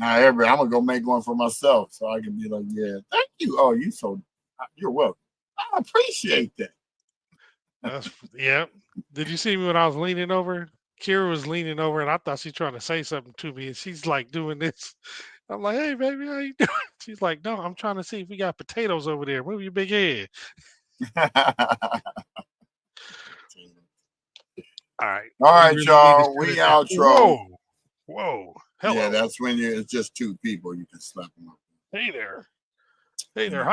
I'm gonna go make one for myself so I can be like, yeah, thank you. Oh, you're welcome. I appreciate that. Yeah. Did you see me when I was leaning over? Kira was leaning over, and I thought she's trying to say something to me, and she's like doing this. I'm like, hey, baby, how you doing? She's like, no, I'm trying to see if we got potatoes over there. Move your big head. All right, y'all. We outro. Whoa. Hello. Yeah, that's when it's just two people. You can slap them up. Hey there. Hi there.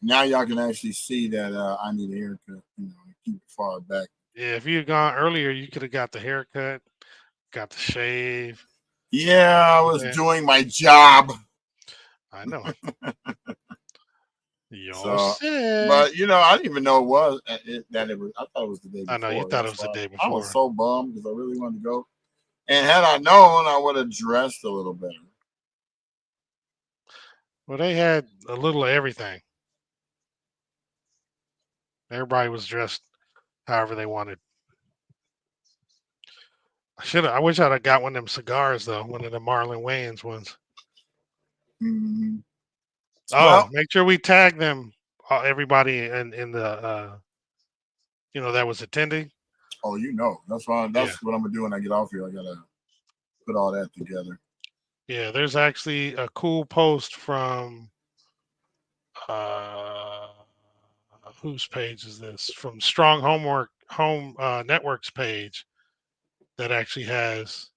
Now y'all can actually see that I need a haircut. Keep it far back. Yeah, if you had gone earlier, you could have got the haircut, got the shave. Yeah, I was doing my job. I know. But I didn't even know it was. I thought it was the day before. I know you thought it was the day before. I was so bummed because I really wanted to go. And had I known, I would have dressed a little better. Well, they had a little of everything. Everybody was dressed however they wanted. I wish I'd have got one of them cigars though, one of the Marlon Wayans ones. Mm-hmm. Oh, make sure we tag them, everybody in the that was attending. Oh, that's why. That's what I'm gonna do when I get off here. I gotta put all that together. Yeah, there's actually a cool post from whose page is this? From Strong Home Network's page that actually has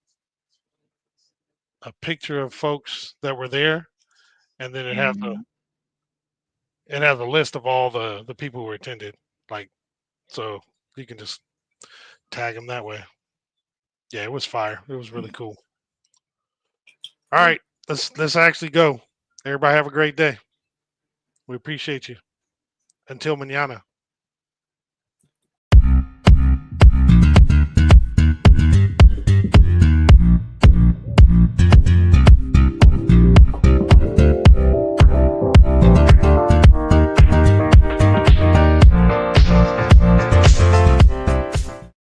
a picture of folks that were there, and then it has a list of all the people who attended. Like, so you can just tag them that way. Yeah, it was fire. It was really cool. All right, let's actually go. Everybody have a great day. We appreciate you. Until mañana.